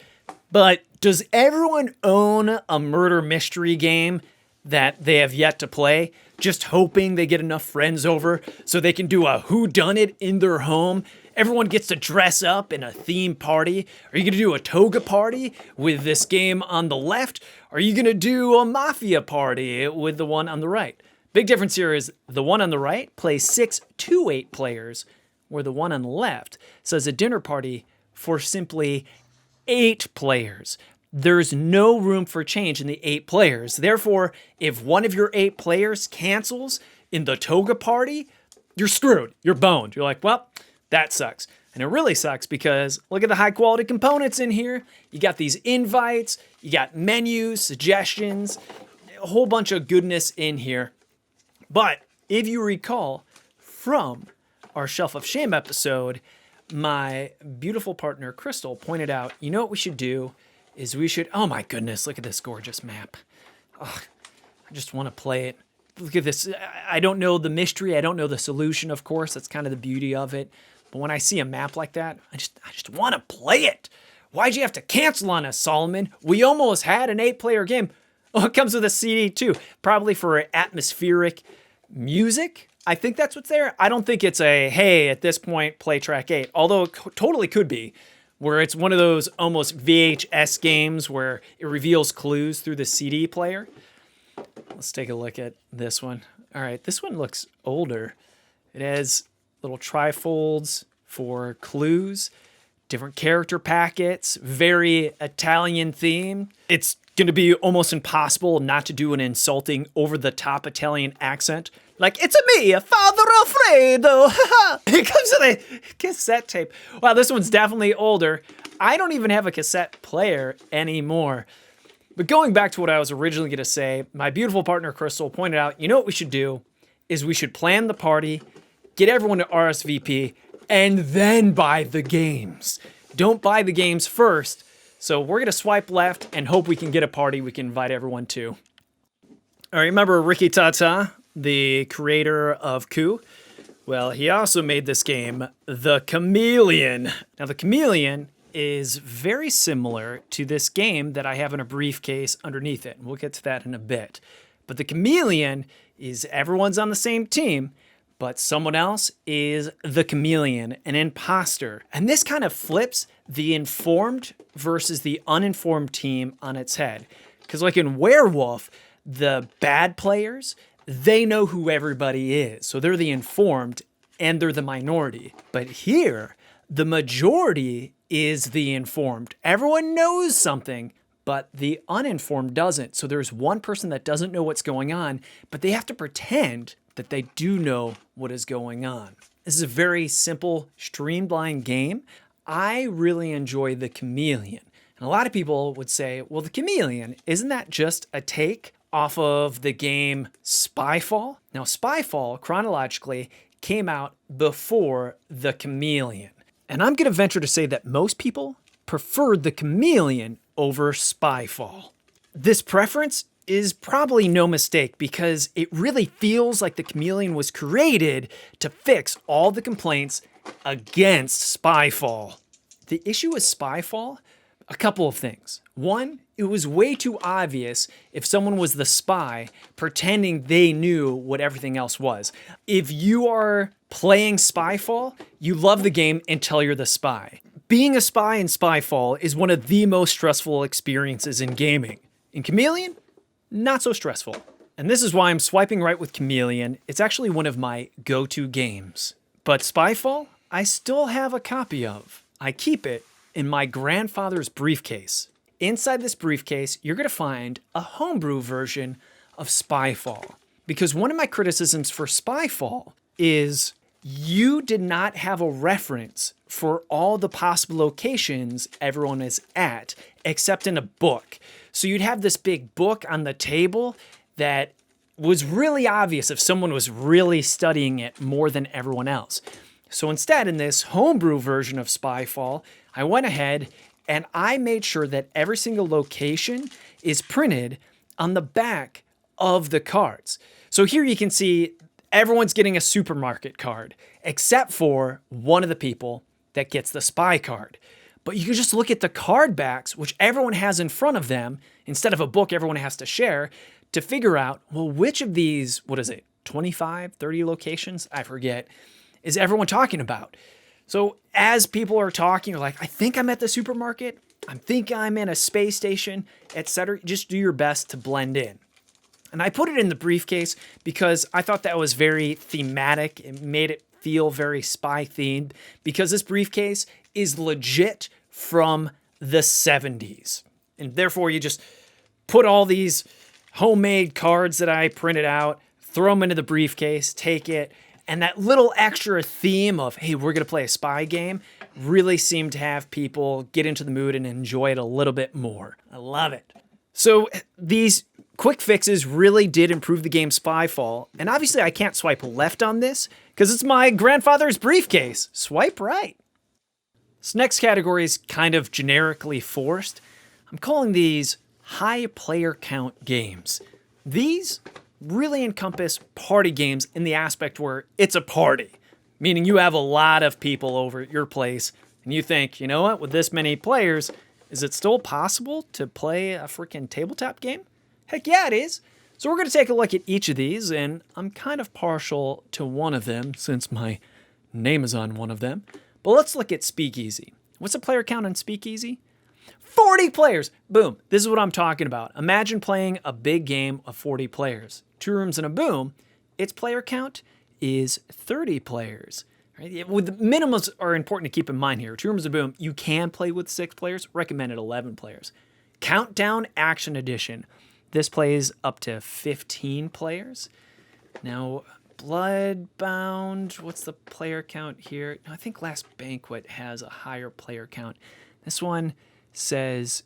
but does everyone own a murder mystery game that they have yet to play, just hoping they get enough friends over so they can do a whodunit in their home? Everyone gets to dress up in a theme party. Are you going to do a toga party with this game on the left? Are you going to do a mafia party with the one on the right? Big difference here is the one on the right plays 6 to 8 players, where the one on the left says a dinner party for simply 8 players. There's no room for change in the 8 players. Therefore, if one of your 8 players cancels in the toga party, you're screwed. You're boned. You're like, well, that sucks. And it really sucks because look at the high quality components in here. You got these invites, you got menus, suggestions, a whole bunch of goodness in here. But if you recall from our Shelf of Shame episode, my beautiful partner Crystal pointed out, you know what we should do is we should, oh my goodness, look at this gorgeous map. Oh, I just want to play it. Look at this. I don't know the mystery. I don't know the solution, of course. That's kind of the beauty of it. But when I see a map like that, I just want to play it. Why'd you have to cancel on us, Solomon? We almost had an 8-player game. Oh, it comes with a CD too, probably for atmospheric music. I think that's what's there. I don't think it's a, hey, at this point, play track 8. Although it totally could be, where it's one of those almost VHS games where it reveals clues through the CD player. Let's take a look at this one. All right, this one looks older. It has little trifolds for clues, different character packets, very Italian theme. It's going to be almost impossible not to do an insulting, over-the-top Italian accent. Like, it's me, Father Alfredo. It comes with a cassette tape. Wow, this one's definitely older. I don't even have a cassette player anymore. But going back to what I was originally going to say, my beautiful partner Crystal pointed out, you know what we should do is we should plan the party, get everyone to RSVP, and then buy the games. Don't buy the games first. So we're going to swipe left and hope we can get a party we can invite everyone to. All right, remember Ricky Tata, the creator of Coup? Well, he also made this game, The Chameleon. Now, The Chameleon is very similar to this game that I have in a briefcase underneath it. And we'll get to that in a bit. But The Chameleon is everyone's on the same team, but someone else is the chameleon, an imposter. And this kind of flips the informed versus the uninformed team on its head. Because like in Werewolf, the bad players, they know who everybody is. So they're the informed and they're the minority. But here, the majority is the informed. Everyone knows something, but the uninformed doesn't. So there's one person that doesn't know what's going on, but they have to pretend that they do know what is going on. This is a very simple, streamlined game. I really enjoy The Chameleon. And a lot of people would say, well, The Chameleon, isn't that just a take off of the game Spyfall? Now, Spyfall, chronologically, came out before The Chameleon. And I'm going to venture to say that most people preferred The Chameleon over Spyfall. This preference is probably no mistake because it really feels like the Chameleon was created to fix all the complaints against Spyfall. The issue with Spyfall, a couple of things. One, it was way too obvious if someone was the spy pretending they knew what everything else was. If you are playing Spyfall, you love the game until you're the spy. Being a spy in Spyfall is one of the most stressful experiences in gaming. In Chameleon, not so stressful. And this is why I'm swiping right with Chameleon. It's actually one of my go-to games. But Spyfall, I still have a copy of. I keep it in my grandfather's briefcase. Inside this briefcase, you're going to find a homebrew version of Spyfall. Because one of my criticisms for Spyfall is you did not have a reference for all the possible locations everyone is at, except in a book. So you'd have this big book on the table that was really obvious if someone was really studying it more than everyone else. So instead, in this homebrew version of Spyfall, I went ahead and I made sure that every single location is printed on the back of the cards. So here you can see everyone's getting a supermarket card, except for one of the people that gets the spy card. But you can just look at the card backs, which everyone has in front of them, instead of a book everyone has to share, to figure out, well, which of these, 25, 30 locations? I forget, is everyone talking about? So as people are talking, you're like, I think I'm at the supermarket, I think I'm in a space station, etc. Just do your best to blend in. And I put it in the briefcase because I thought that was very thematic. It made it feel very spy themed because this briefcase is legit from the 70s. And therefore you just put all these homemade cards that I printed out, throw them into the briefcase, take it, and that little extra theme of, hey, we're going to play a spy game really seemed to have people get into the mood and enjoy it a little bit more. I love it. So these quick fixes really did improve the game Spyfall. And obviously I can't swipe left on this because it's my grandfather's briefcase. Swipe right. This next category is kind of generically forced. I'm calling these high player count games. These really encompass party games in the aspect where it's a party, meaning you have a lot of people over at your place and you think, you know what, with this many players, is it still possible to play a freaking tabletop game? Heck yeah, it is. So we're going to take a look at each of these, and I'm kind of partial to one of them since my name is on one of them. But let's look at Speakeasy. What's the player count on Speakeasy? 40 players. Boom. This is what I'm talking about. Imagine playing a big game of 40 players. 2 Rooms and a Boom, its player count is 30 players. Right? With the minimums are important to keep in mind here. 2 Rooms and a Boom, you can play with 6 players, recommended 11 players. Countdown Action Edition. This plays up to 15 players. Now, Bloodbound, what's the player count here? I think Last Banquet has a higher player count. This one says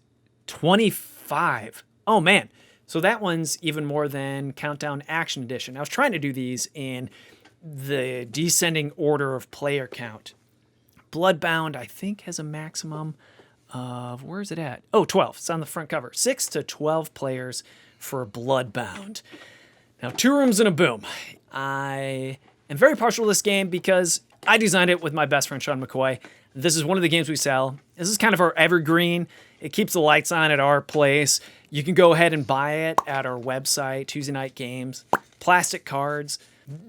25. Oh, man. So that one's even more than Countdown Action Edition. I was trying to do these in the descending order of player count. Bloodbound, I think, has a maximum of, where is it at? Oh, 12. It's on the front cover. 6 to 12 players for Bloodbound. Now, 2 Rooms and a Boom. I am very partial to this game because I designed it with my best friend, Sean McCoy. This is one of the games we sell. This is kind of our evergreen. It keeps the lights on at our place. You can go ahead and buy it at our website, Tuesday Night Games. Plastic cards.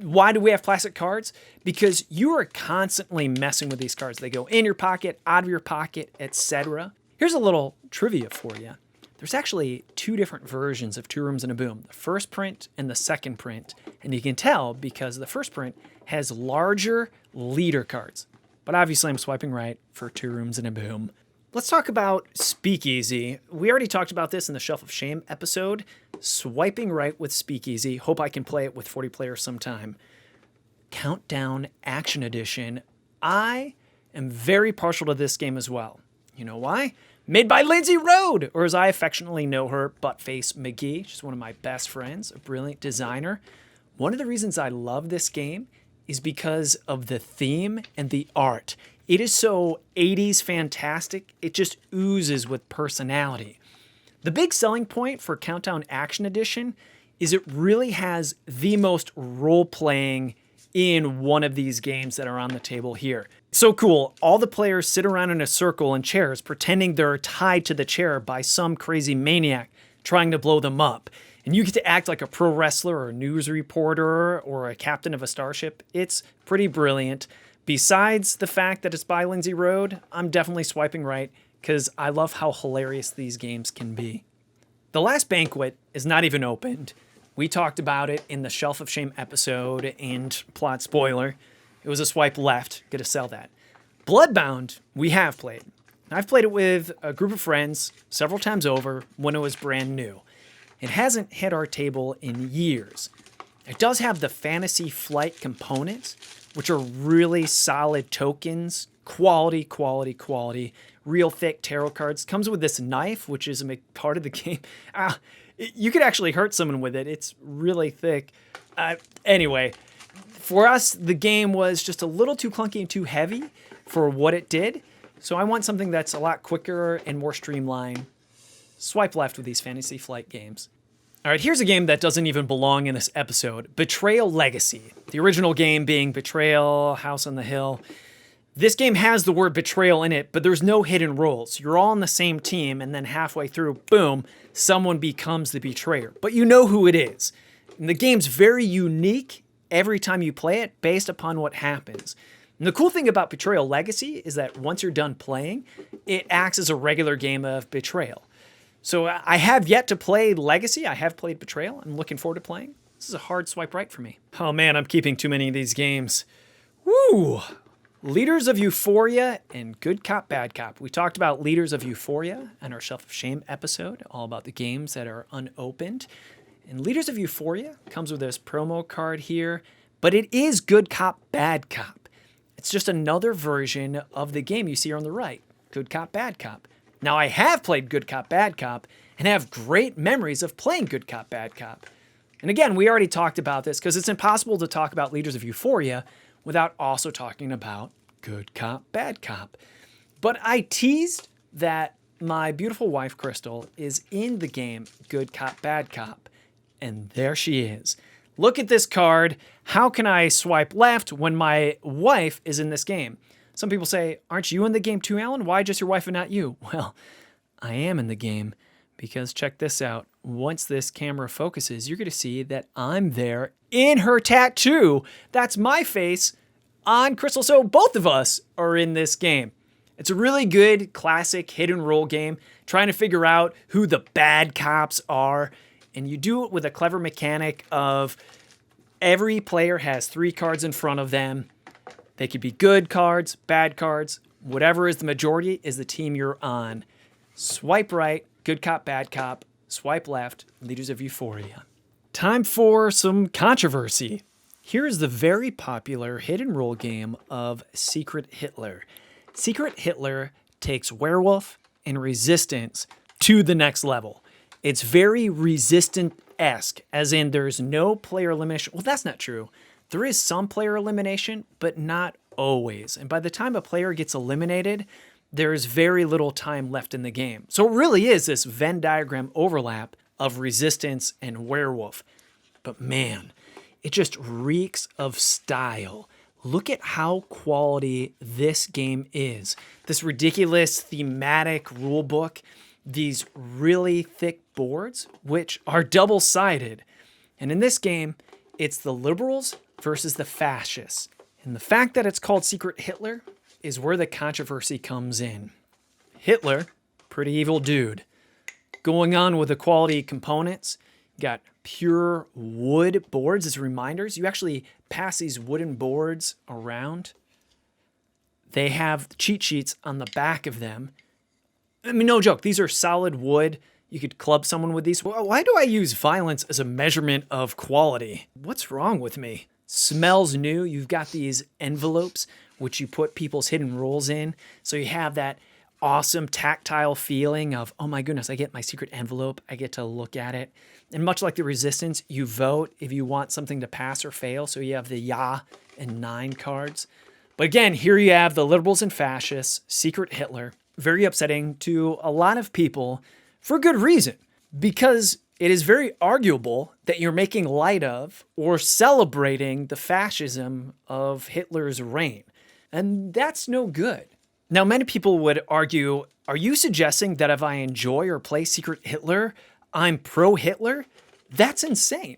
Why do we have plastic cards? Because you are constantly messing with these cards. They go in your pocket, out of your pocket, etc. Here's a little trivia for you. There's actually 2 different versions of 2 Rooms and a Boom. The first print and the second print. And you can tell because the first print has larger leader cards. But obviously I'm swiping right for 2 Rooms and a Boom. Let's talk about Speakeasy. We already talked about this in the Shelf of Shame episode. Swiping right with Speakeasy. Hope I can play it with 40 players sometime. Countdown Action Edition. I am very partial to this game as well. You know why? Made by Lindsay Rode, or as I affectionately know her, Buttface McGee. She's one of my best friends, a brilliant designer. One of the reasons I love this game is because of the theme and the art. It is so 80s fantastic, it just oozes with personality. The big selling point for Countdown Action Edition is it really has the most role-playing in one of these games that are on the table here. So cool. All the players sit around in a circle in chairs pretending they're tied to the chair by some crazy maniac trying to blow them up. And you get to act like a pro wrestler or a news reporter or a captain of a starship. It's pretty brilliant. Besides the fact that it's by Lindsay Road, I'm definitely swiping right because I love how hilarious these games can be. The Last Banquet is not even opened. We talked about it in the Shelf of Shame episode, and plot spoiler, it was a swipe left. Gotta sell that. Bloodbound, we have played. I've played it with a group of friends several times over when it was brand new. It hasn't hit our table in years. It does have the Fantasy Flight components, which are really solid tokens, quality, real thick tarot cards. Comes with this knife, which is a part of the game. You could actually hurt someone with it. It's really thick. Anyway, for us, the game was just a little too clunky and too heavy for what it did. So I want something that's a lot quicker and more streamlined. Swipe left with these Fantasy Flight games. All right, here's a game that doesn't even belong in this episode. Betrayal Legacy. The original game being Betrayal, House on the Hill. This game has the word betrayal in it, but there's no hidden roles. You're all on the same team, and then halfway through, boom, someone becomes the betrayer. But you know who it is. And the game's very unique every time you play it based upon what happens. And the cool thing about Betrayal Legacy is that once you're done playing, it acts as a regular game of Betrayal. So I have yet to play Legacy. I have played Betrayal. I'm looking forward to playing. This is a hard swipe right for me. Oh man, I'm keeping too many of these games. Woo! Leaders of Euphoria and Good Cop, Bad Cop. We talked about Leaders of Euphoria in our Shelf of Shame episode, all about the games that are unopened. And Leaders of Euphoria comes with this promo card here, but it is Good Cop, Bad Cop. It's just another version of the game you see here on the right, Good Cop, Bad Cop. Now, I have played Good Cop, Bad Cop, and have great memories of playing Good Cop, Bad Cop. And again, we already talked about this because it's impossible to talk about Leaders of Euphoria without also talking about Good Cop, Bad Cop. But I teased that my beautiful wife, Crystal, is in the game Good Cop, Bad Cop. And there she is. Look at this card. How can I swipe left when my wife is in this game? Some people say, aren't you in the game too, Alan? Why just your wife and not you? Well, I am in the game because check this out. Once this camera focuses, you're going to see that I'm there in her tattoo. That's my face on Crystal. So both of us are in this game. It's a really good classic hidden role game, trying to figure out who the bad cops are. And you do it with a clever mechanic of every player has 3 cards in front of them. They could be good cards, bad cards. Whatever is the majority is the team you're on. Swipe right, Good Cop, Bad Cop. Swipe left, Leaders of Euphoria. Time for some controversy. Here's the very popular hidden role game of Secret Hitler. Secret Hitler takes Werewolf and Resistance to the next level. It's very Resistant-esque, as in there's no player elimination. Well, that's not true. There is some player elimination, but not always. And by the time a player gets eliminated, there's very little time left in the game. So it really is this Venn diagram overlap of Resistance and Werewolf. But man, it just reeks of style. Look at how quality this game is. This ridiculous thematic rule book, these really thick boards, which are double-sided. And in this game, it's the liberals versus the fascists. And the fact that it's called Secret Hitler is where the controversy comes in. Hitler, pretty evil dude. Going on with the quality components, you got pure wood boards as reminders. You actually pass these wooden boards around. They have cheat sheets on the back of them. I mean, no joke, these are solid wood. You could club someone with these. Why do I use violence as a measurement of quality? What's wrong with me? Smells new. You've got these envelopes, which you put people's hidden roles in. So you have that awesome tactile feeling of, oh my goodness, I get my secret envelope. I get to look at it. And much like the Resistance, you vote if you want something to pass or fail. So you have the yeah and 9 cards. But again, here you have the liberals and fascists, Secret Hitler. Very upsetting to a lot of people For good reason, because it is very arguable that you're making light of or celebrating the fascism of Hitler's reign. And that's no good. Now, many people would argue, are you suggesting that if I enjoy or play Secret Hitler, I'm pro-Hitler? That's insane.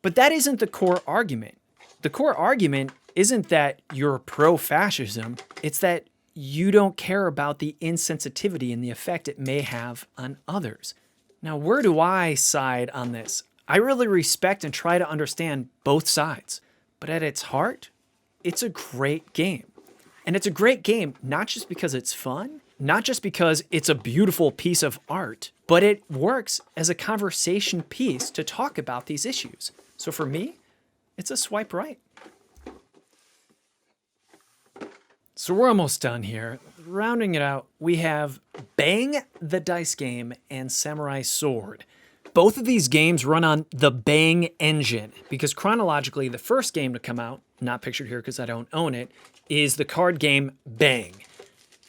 But that isn't the core argument. The core argument isn't that you're pro-fascism, it's that you don't care about the insensitivity and the effect it may have on others. Now, where do I side on this? I really respect and try to understand both sides. But at its heart, it's a great game. And it's a great game not just because it's fun, not just because it's a beautiful piece of art, but it works as a conversation piece to talk about these issues. So for me, it's a swipe right. So we're almost done here. Rounding it out, we have Bang the Dice Game and Samurai Sword. Both of these games run on the Bang engine because chronologically, the first game to come out, not pictured here because I don't own it, is the card game Bang.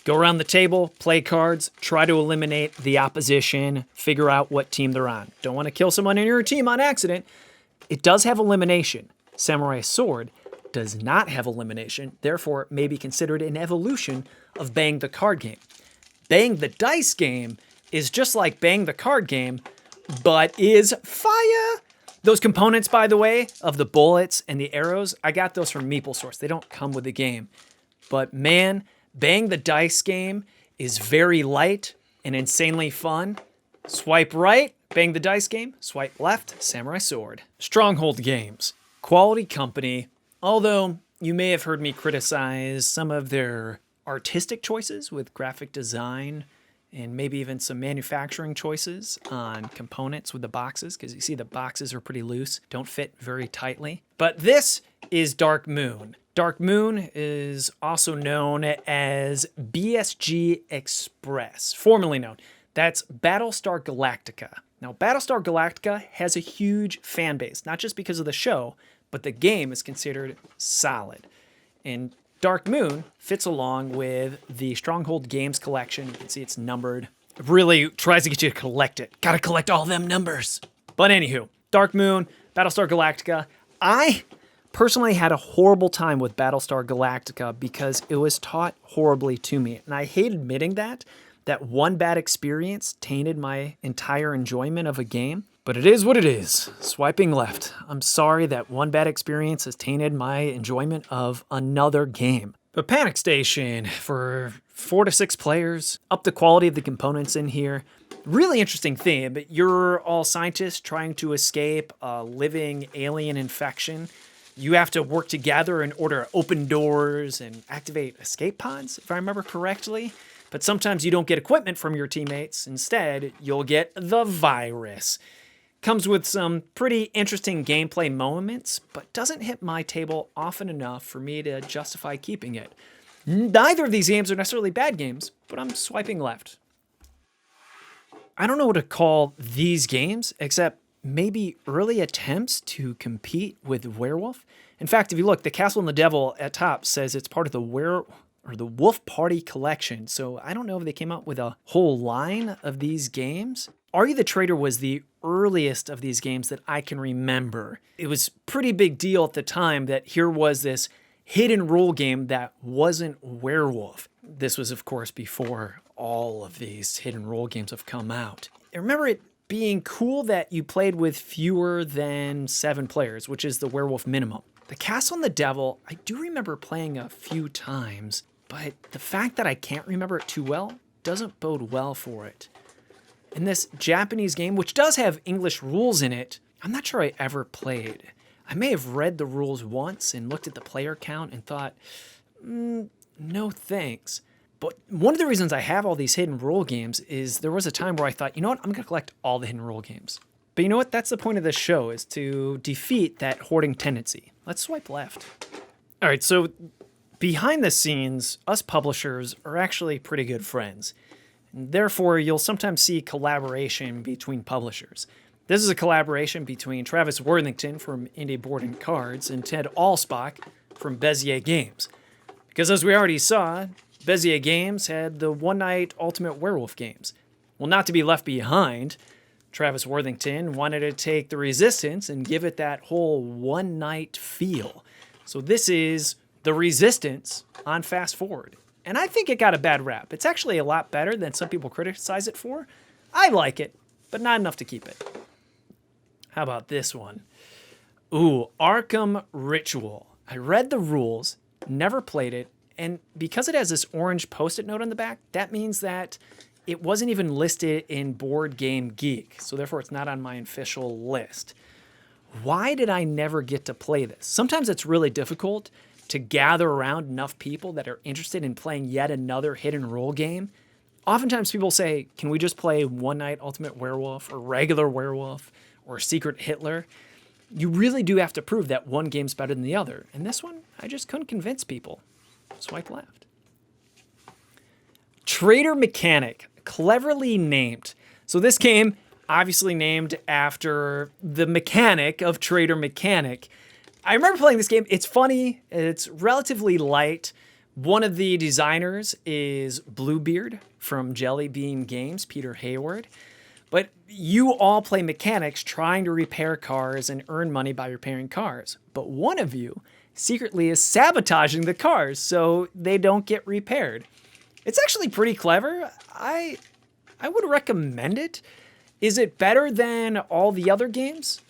Go around the table, play cards, try to eliminate the opposition, figure out what team they're on. Don't want to kill someone in your team on accident. It does have elimination. Samurai Sword does not have elimination, therefore it may be considered an evolution of Bang the card game. Bang the Dice Game is just like Bang the card game, but is fire. Those components, by the way, of the bullets and the arrows, I got those from MeepleSource. They don't come with the game. But man, Bang the Dice Game is very light and insanely fun. Swipe right, Bang the Dice Game. Swipe left, Samurai Sword. Stronghold Games. Quality company. Although you may have heard me criticize some of their artistic choices with graphic design and maybe even some manufacturing choices on components with the boxes, because you see the boxes are pretty loose, don't fit very tightly. But this is Dark Moon. Dark Moon is also known as BSG Express, formerly known. That's Battlestar Galactica. Now, Battlestar Galactica has a huge fan base, not just because of the show, but the game is considered solid. And Dark Moon fits along with the Stronghold Games collection. You can see it's numbered. It really tries to get you to collect it. Gotta collect all them numbers. But anywho, Dark Moon, Battlestar Galactica. I personally had a horrible time with Battlestar Galactica because it was taught horribly to me. And I hate admitting that one bad experience tainted my entire enjoyment of a game. But it is what it is. Swiping left. I'm sorry that one bad experience has tainted my enjoyment of another game. But Panic Station for 4 to 6 players, up the quality of the components in here. Really interesting thing, but you're all scientists trying to escape a living alien infection. You have to work together in order to open doors and activate escape pods, if I remember correctly. But sometimes you don't get equipment from your teammates. Instead, you'll get the virus. Comes with some pretty interesting gameplay moments, but doesn't hit my table often enough for me to justify keeping it. Neither of these games are necessarily bad games, but I'm swiping left. I don't know what to call these games, except maybe early attempts to compete with Werewolf. In fact, if you look, the Castle and the Devil at top says it's part of the Wolf Party collection, so I don't know if they came out with a whole line of these games. Are You the Traitor was the earliest of these games that I can remember. It was a pretty big deal at the time that here was this hidden rule game that wasn't Werewolf. This was, of course, before all of these hidden role games have come out. I remember it being cool that you played with fewer than 7 players, which is the Werewolf minimum. The Castle and the Devil, I do remember playing a few times, but the fact that I can't remember it too well doesn't bode well for it. In this Japanese game, which does have English rules in it, I'm not sure I ever played. I may have read the rules once and looked at the player count and thought, no thanks. But one of the reasons I have all these hidden rule games is there was a time where I thought, you know what, I'm going to collect all the hidden rule games. But you know what, that's the point of this show, is to defeat that hoarding tendency. Let's swipe left. All right, so behind the scenes, us publishers are actually pretty good friends. Therefore, you'll sometimes see collaboration between publishers. This is a collaboration between Travis Worthington from Indie Board and Cards and Ted Alspach from Bezier Games. Because as we already saw, Bezier Games had the one-night Ultimate Werewolf games. Well, not to be left behind, Travis Worthington wanted to take the Resistance and give it that whole one-night feel. So this is the Resistance on Fast Forward. And I think it got a bad rap. It's actually a lot better than some people criticize it for. I like it, but not enough to keep it. How about this one? Ooh, Arkham Ritual. I read the rules, never played it, and because it has this orange post-it note on the back, that means that it wasn't even listed in Board Game Geek, so therefore it's not on my official list. Why did I never get to play this? Sometimes it's really difficult to gather around enough people that are interested in playing yet another hidden role game. Oftentimes people say, can we just play One Night Ultimate Werewolf or regular Werewolf or Secret Hitler? You really do have to prove that one game's better than the other. And this one, I just couldn't convince people. Swipe left. Traitor Mechanic, cleverly named. So this game, obviously named after the mechanic of Traitor Mechanic. I remember playing this game. It's funny. It's relatively light. One of the designers is Bluebeard from Jelly Bean Games, Peter Hayward. But you all play mechanics trying to repair cars and earn money by repairing cars. But one of you secretly is sabotaging the cars so they don't get repaired. It's actually pretty clever. I would recommend it. Is it better than all the other games?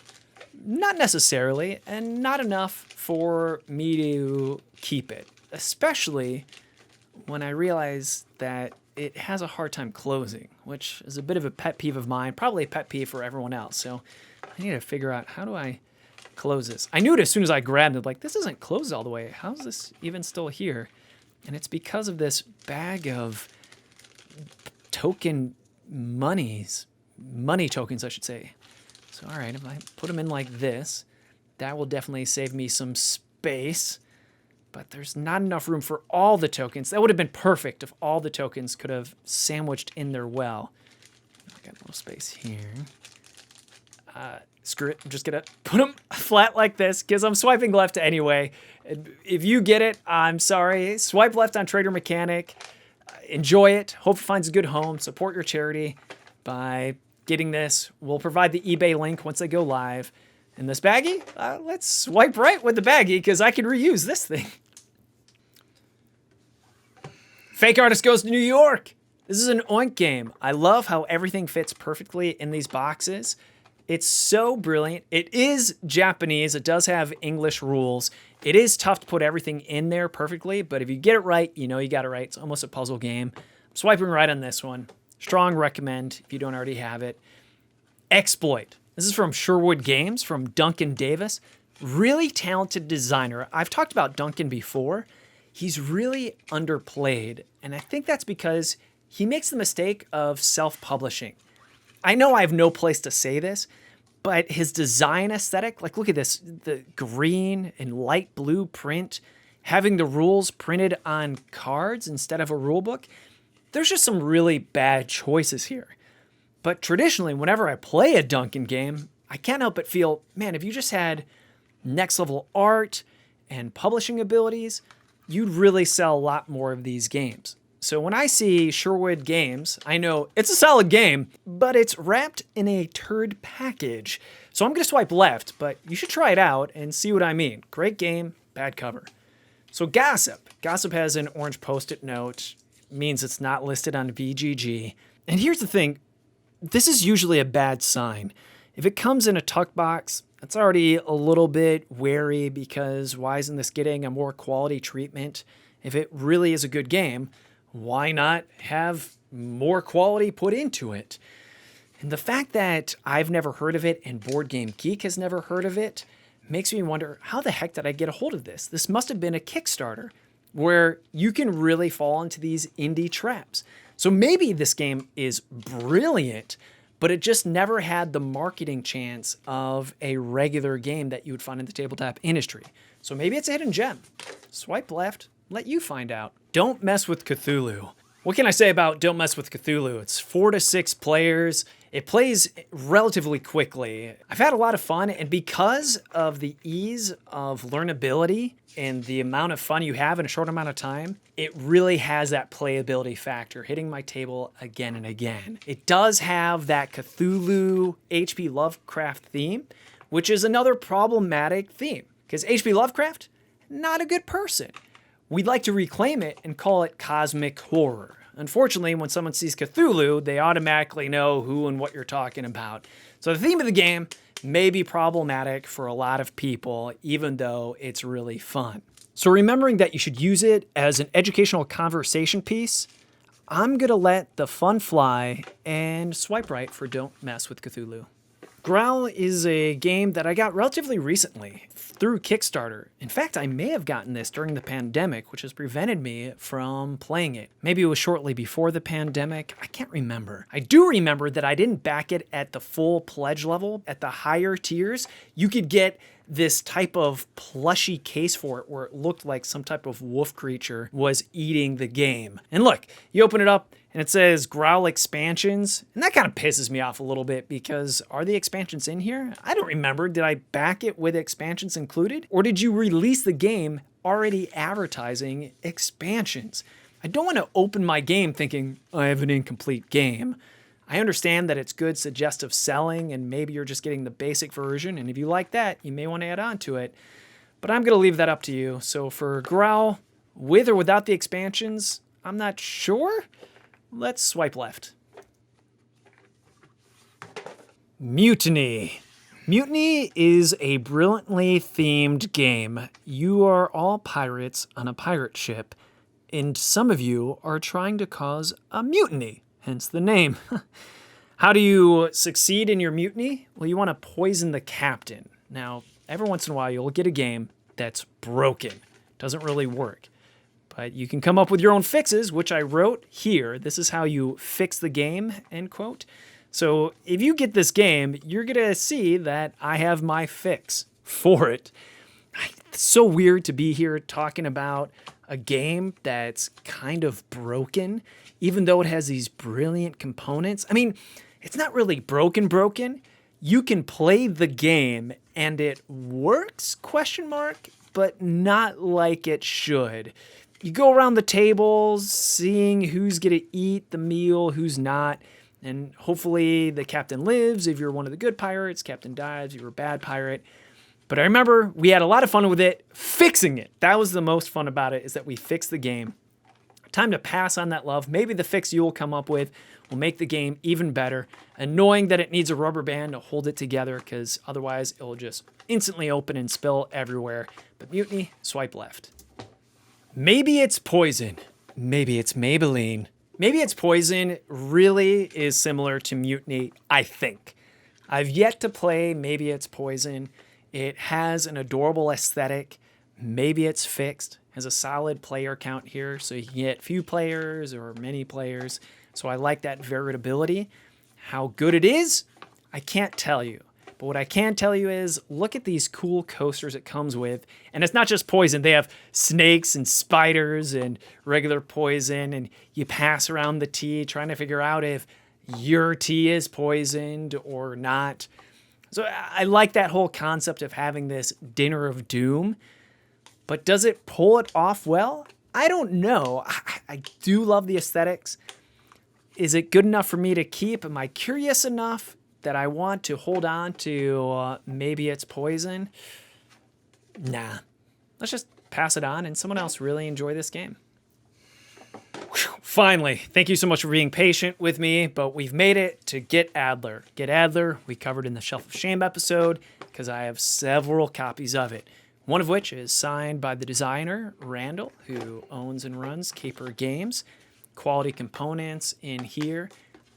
Not necessarily, and not enough for me to keep it. Especially when I realize that it has a hard time closing, which is a bit of a pet peeve of mine, probably a pet peeve for everyone else. So I need to figure out, how do I close this? I knew it as soon as I grabbed it, like, this isn't closed all the way. How's this even still here? And it's because of this bag of token money tokens, I should say. So, all right, if I put them in like this, that will definitely save me some space. But there's not enough room for all the tokens. That would have been perfect if all the tokens could have sandwiched in there well. I got a little space here. Screw it. I'm just going to put them flat like this because I'm swiping left anyway. If you get it, I'm sorry. Swipe left on Traitor Mechanic. Enjoy it. Hope it finds a good home. Support your charity by getting this. We'll provide the eBay link once they go live. And this baggie, let's swipe right with the baggie because I can reuse this thing. Fake Artist Goes to New York. This is an Oink game. I love how everything fits perfectly in these boxes. It's so brilliant. It is Japanese. It does have English rules. It is tough to put everything in there perfectly, but if you get it right, you know you got it right. It's almost a puzzle game. I'm swiping right on this one. Strong recommend if you don't already have it. Exploit. This is from Sherwood Games, from Duncan Davis. Really talented designer. I've talked about Duncan before. He's really underplayed, and I think that's because he makes the mistake of self-publishing. I know I have no place to say this, but his design aesthetic, like look at this, the green and light blue print, having the rules printed on cards instead of a rule book, there's just some really bad choices here. But traditionally, whenever I play a Duncan game, I can't help but feel, man, if you just had next level art and publishing abilities, you'd really sell a lot more of these games. So when I see Sherwood Games, I know it's a solid game, but it's wrapped in a turd package. So I'm going to swipe left, but you should try it out and see what I mean. Great game, bad cover. So Gossip. Gossip has an orange post-it note. Means it's not listed on VGG. And here's the thing. This is usually a bad sign. If it comes in a tuck box, it's already a little bit wary because why isn't this getting a more quality treatment? If it really is a good game, why not have more quality put into it? And the fact that I've never heard of it and Board Game Geek has never heard of it makes me wonder, how the heck did I get a hold of this? This must have been a Kickstarter where you can really fall into these indie traps. So maybe this game is brilliant, but it just never had the marketing chance of a regular game that you would find in the tabletop industry. So maybe it's a hidden gem. Swipe left, let you find out. Don't Mess with Cthulhu. What can I say about Don't Mess with Cthulhu? It's 4 to 6 players. It plays relatively quickly. I've had a lot of fun, and because of the ease of learnability and the amount of fun you have in a short amount of time, it really has that playability factor, hitting my table again and again. It does have that Cthulhu H.P. Lovecraft theme, which is another problematic theme, because H.P. Lovecraft, not a good person. We'd like to reclaim it and call it cosmic horror. Unfortunately, when someone sees Cthulhu, they automatically know who and what you're talking about. So the theme of the game may be problematic for a lot of people, even though it's really fun. So remembering that you should use it as an educational conversation piece, I'm going to let the fun fly and swipe right for Don't Mess with Cthulhu. Growl is a game that I got relatively recently through Kickstarter. In fact, I may have gotten this during the pandemic, which has prevented me from playing it. Maybe it was shortly before the pandemic. I can't remember. I do remember that I didn't back it at the full pledge level. At the higher tiers, you could get this type of plushy case for it where it looked like some type of wolf creature was eating the game. And look, you open it up and it says Growl expansions, and that kind of pisses me off a little bit because are the expansions in here? I don't remember. Did I back it with expansions included? Or did you release the game already advertising expansions? I don't want to open my game thinking I have an incomplete game. I understand that it's good suggestive selling and maybe you're just getting the basic version, and if you like that, you may want to add on to it. But I'm going to leave that up to you. So for Growl, with or without the expansions, I'm not sure. Let's swipe left. Mutiny. Mutiny is a brilliantly themed game. You are all pirates on a pirate ship, and some of you are trying to cause a mutiny. Hence the name. How do you succeed in your mutiny? Well, you want to poison the captain. Now, every once in a while, you'll get a game that's broken. Doesn't really work. But you can come up with your own fixes, which I wrote here. This is how you fix the game, end quote. So if you get this game, you're going to see that I have my fix for it. It's so weird to be here talking about a game that's kind of broken, even though it has these brilliant components. I mean, it's not really broken. You can play the game and it works, ? But not like it should. You go around the tables, seeing who's going to eat the meal, who's not, and hopefully the captain lives if you're one of the good pirates, captain dies if you're a bad pirate. But I remember we had a lot of fun with it, fixing it. That was the most fun about it, is that we fixed the game. Time to pass on that love. Maybe the fix you'll come up with will make the game even better. And knowing that it needs a rubber band to hold it together, because otherwise it'll just instantly open and spill everywhere. But Mutiny, swipe left. Maybe it's Poison. Maybe it's Maybelline. Maybe it's Poison really is similar to Mutiny, I think. I've yet to play Maybe It's Poison. It has an adorable aesthetic. Maybe it's fixed. Has a solid player count here, so you can get few players or many players. So I like that variability. How good it is, I can't tell you. But what I can tell you is, look at these cool coasters it comes with. And it's not just poison. They have snakes and spiders and regular poison. And you pass around the tea trying to figure out if your tea is poisoned or not. So I like that whole concept of having this dinner of doom. But does it pull it off well? I don't know. I do love the aesthetics. Is it good enough for me to keep? Am I curious enough that I want to hold on to Maybe It's Poison? Nah. Let's just pass it on and someone else really enjoy this game. Whew. Finally, thank you so much for being patient with me, but we've made it to Get Adler. Get Adler, we covered in the Shelf of Shame episode because I have several copies of it. One of which is signed by the designer, Randall, who owns and runs Caper Games. Quality components in here.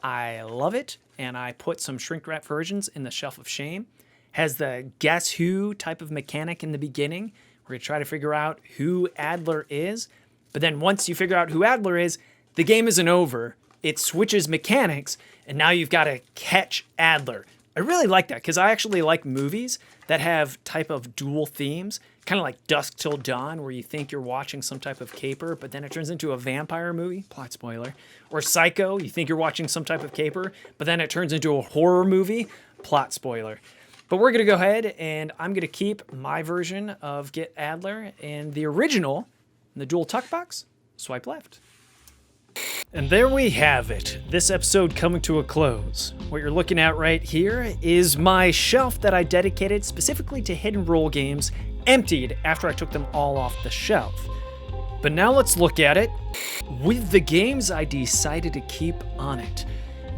I love it. And I put some shrink wrap versions in the Shelf of Shame. Has the guess who type of mechanic in the beginning, where you try to figure out who Adler is. But then once you figure out who Adler is, the game isn't over. It switches mechanics, and now you've got to catch Adler. I really like that, because I actually like movies that have type of dual themes, kind of like Dusk Till Dawn, where you think you're watching some type of caper, but then it turns into a vampire movie, plot spoiler. Or Psycho, you think you're watching some type of caper, but then it turns into a horror movie, plot spoiler. But we're going to go ahead, and I'm going to keep my version of Get Adler, and the original, in the dual tuck box, swipe left. And there we have it. This episode coming to a close. What you're looking at right here is my shelf that I dedicated specifically to hidden role games, emptied after I took them all off the shelf. But now let's look at it with the games I decided to keep on it.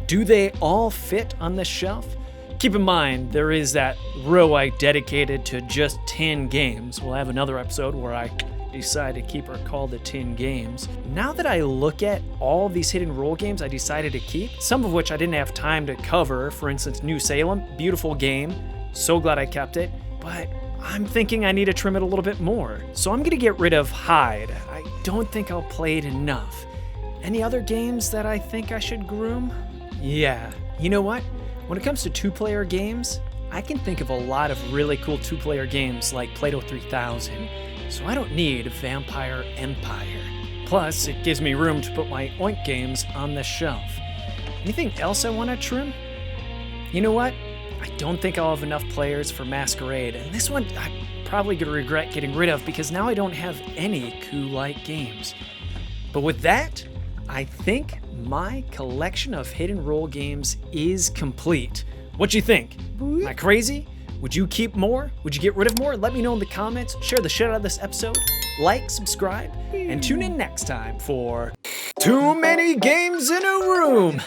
Do they all fit on this shelf? Keep in mind, there is that row I dedicated to just 10 games. We'll have another episode where I decide to keep or call the 10 games. Now that I look at all these hidden role games I decided to keep, some of which I didn't have time to cover, for instance, New Salem, beautiful game, so glad I kept it, but I'm thinking I need to trim it a little bit more. So I'm gonna get rid of Hide. I don't think I'll play it enough. Any other games that I think I should groom? Yeah, you know what? When it comes to two-player games, I can think of a lot of really cool two-player games like Plato 3000, so I don't need Vampire Empire. Plus, it gives me room to put my Oink games on the shelf. Anything else I want to trim? You know what? I don't think I'll have enough players for Masquerade, and this one I'm probably going to regret getting rid of because now I don't have any coup-like games. But with that, I think my collection of hidden role games is complete. What you think? Am I crazy? Would you keep more? Would you get rid of more? Let me know in the comments. Share the shit out of this episode. Like, subscribe, and tune in next time for Too Many Games in a Room.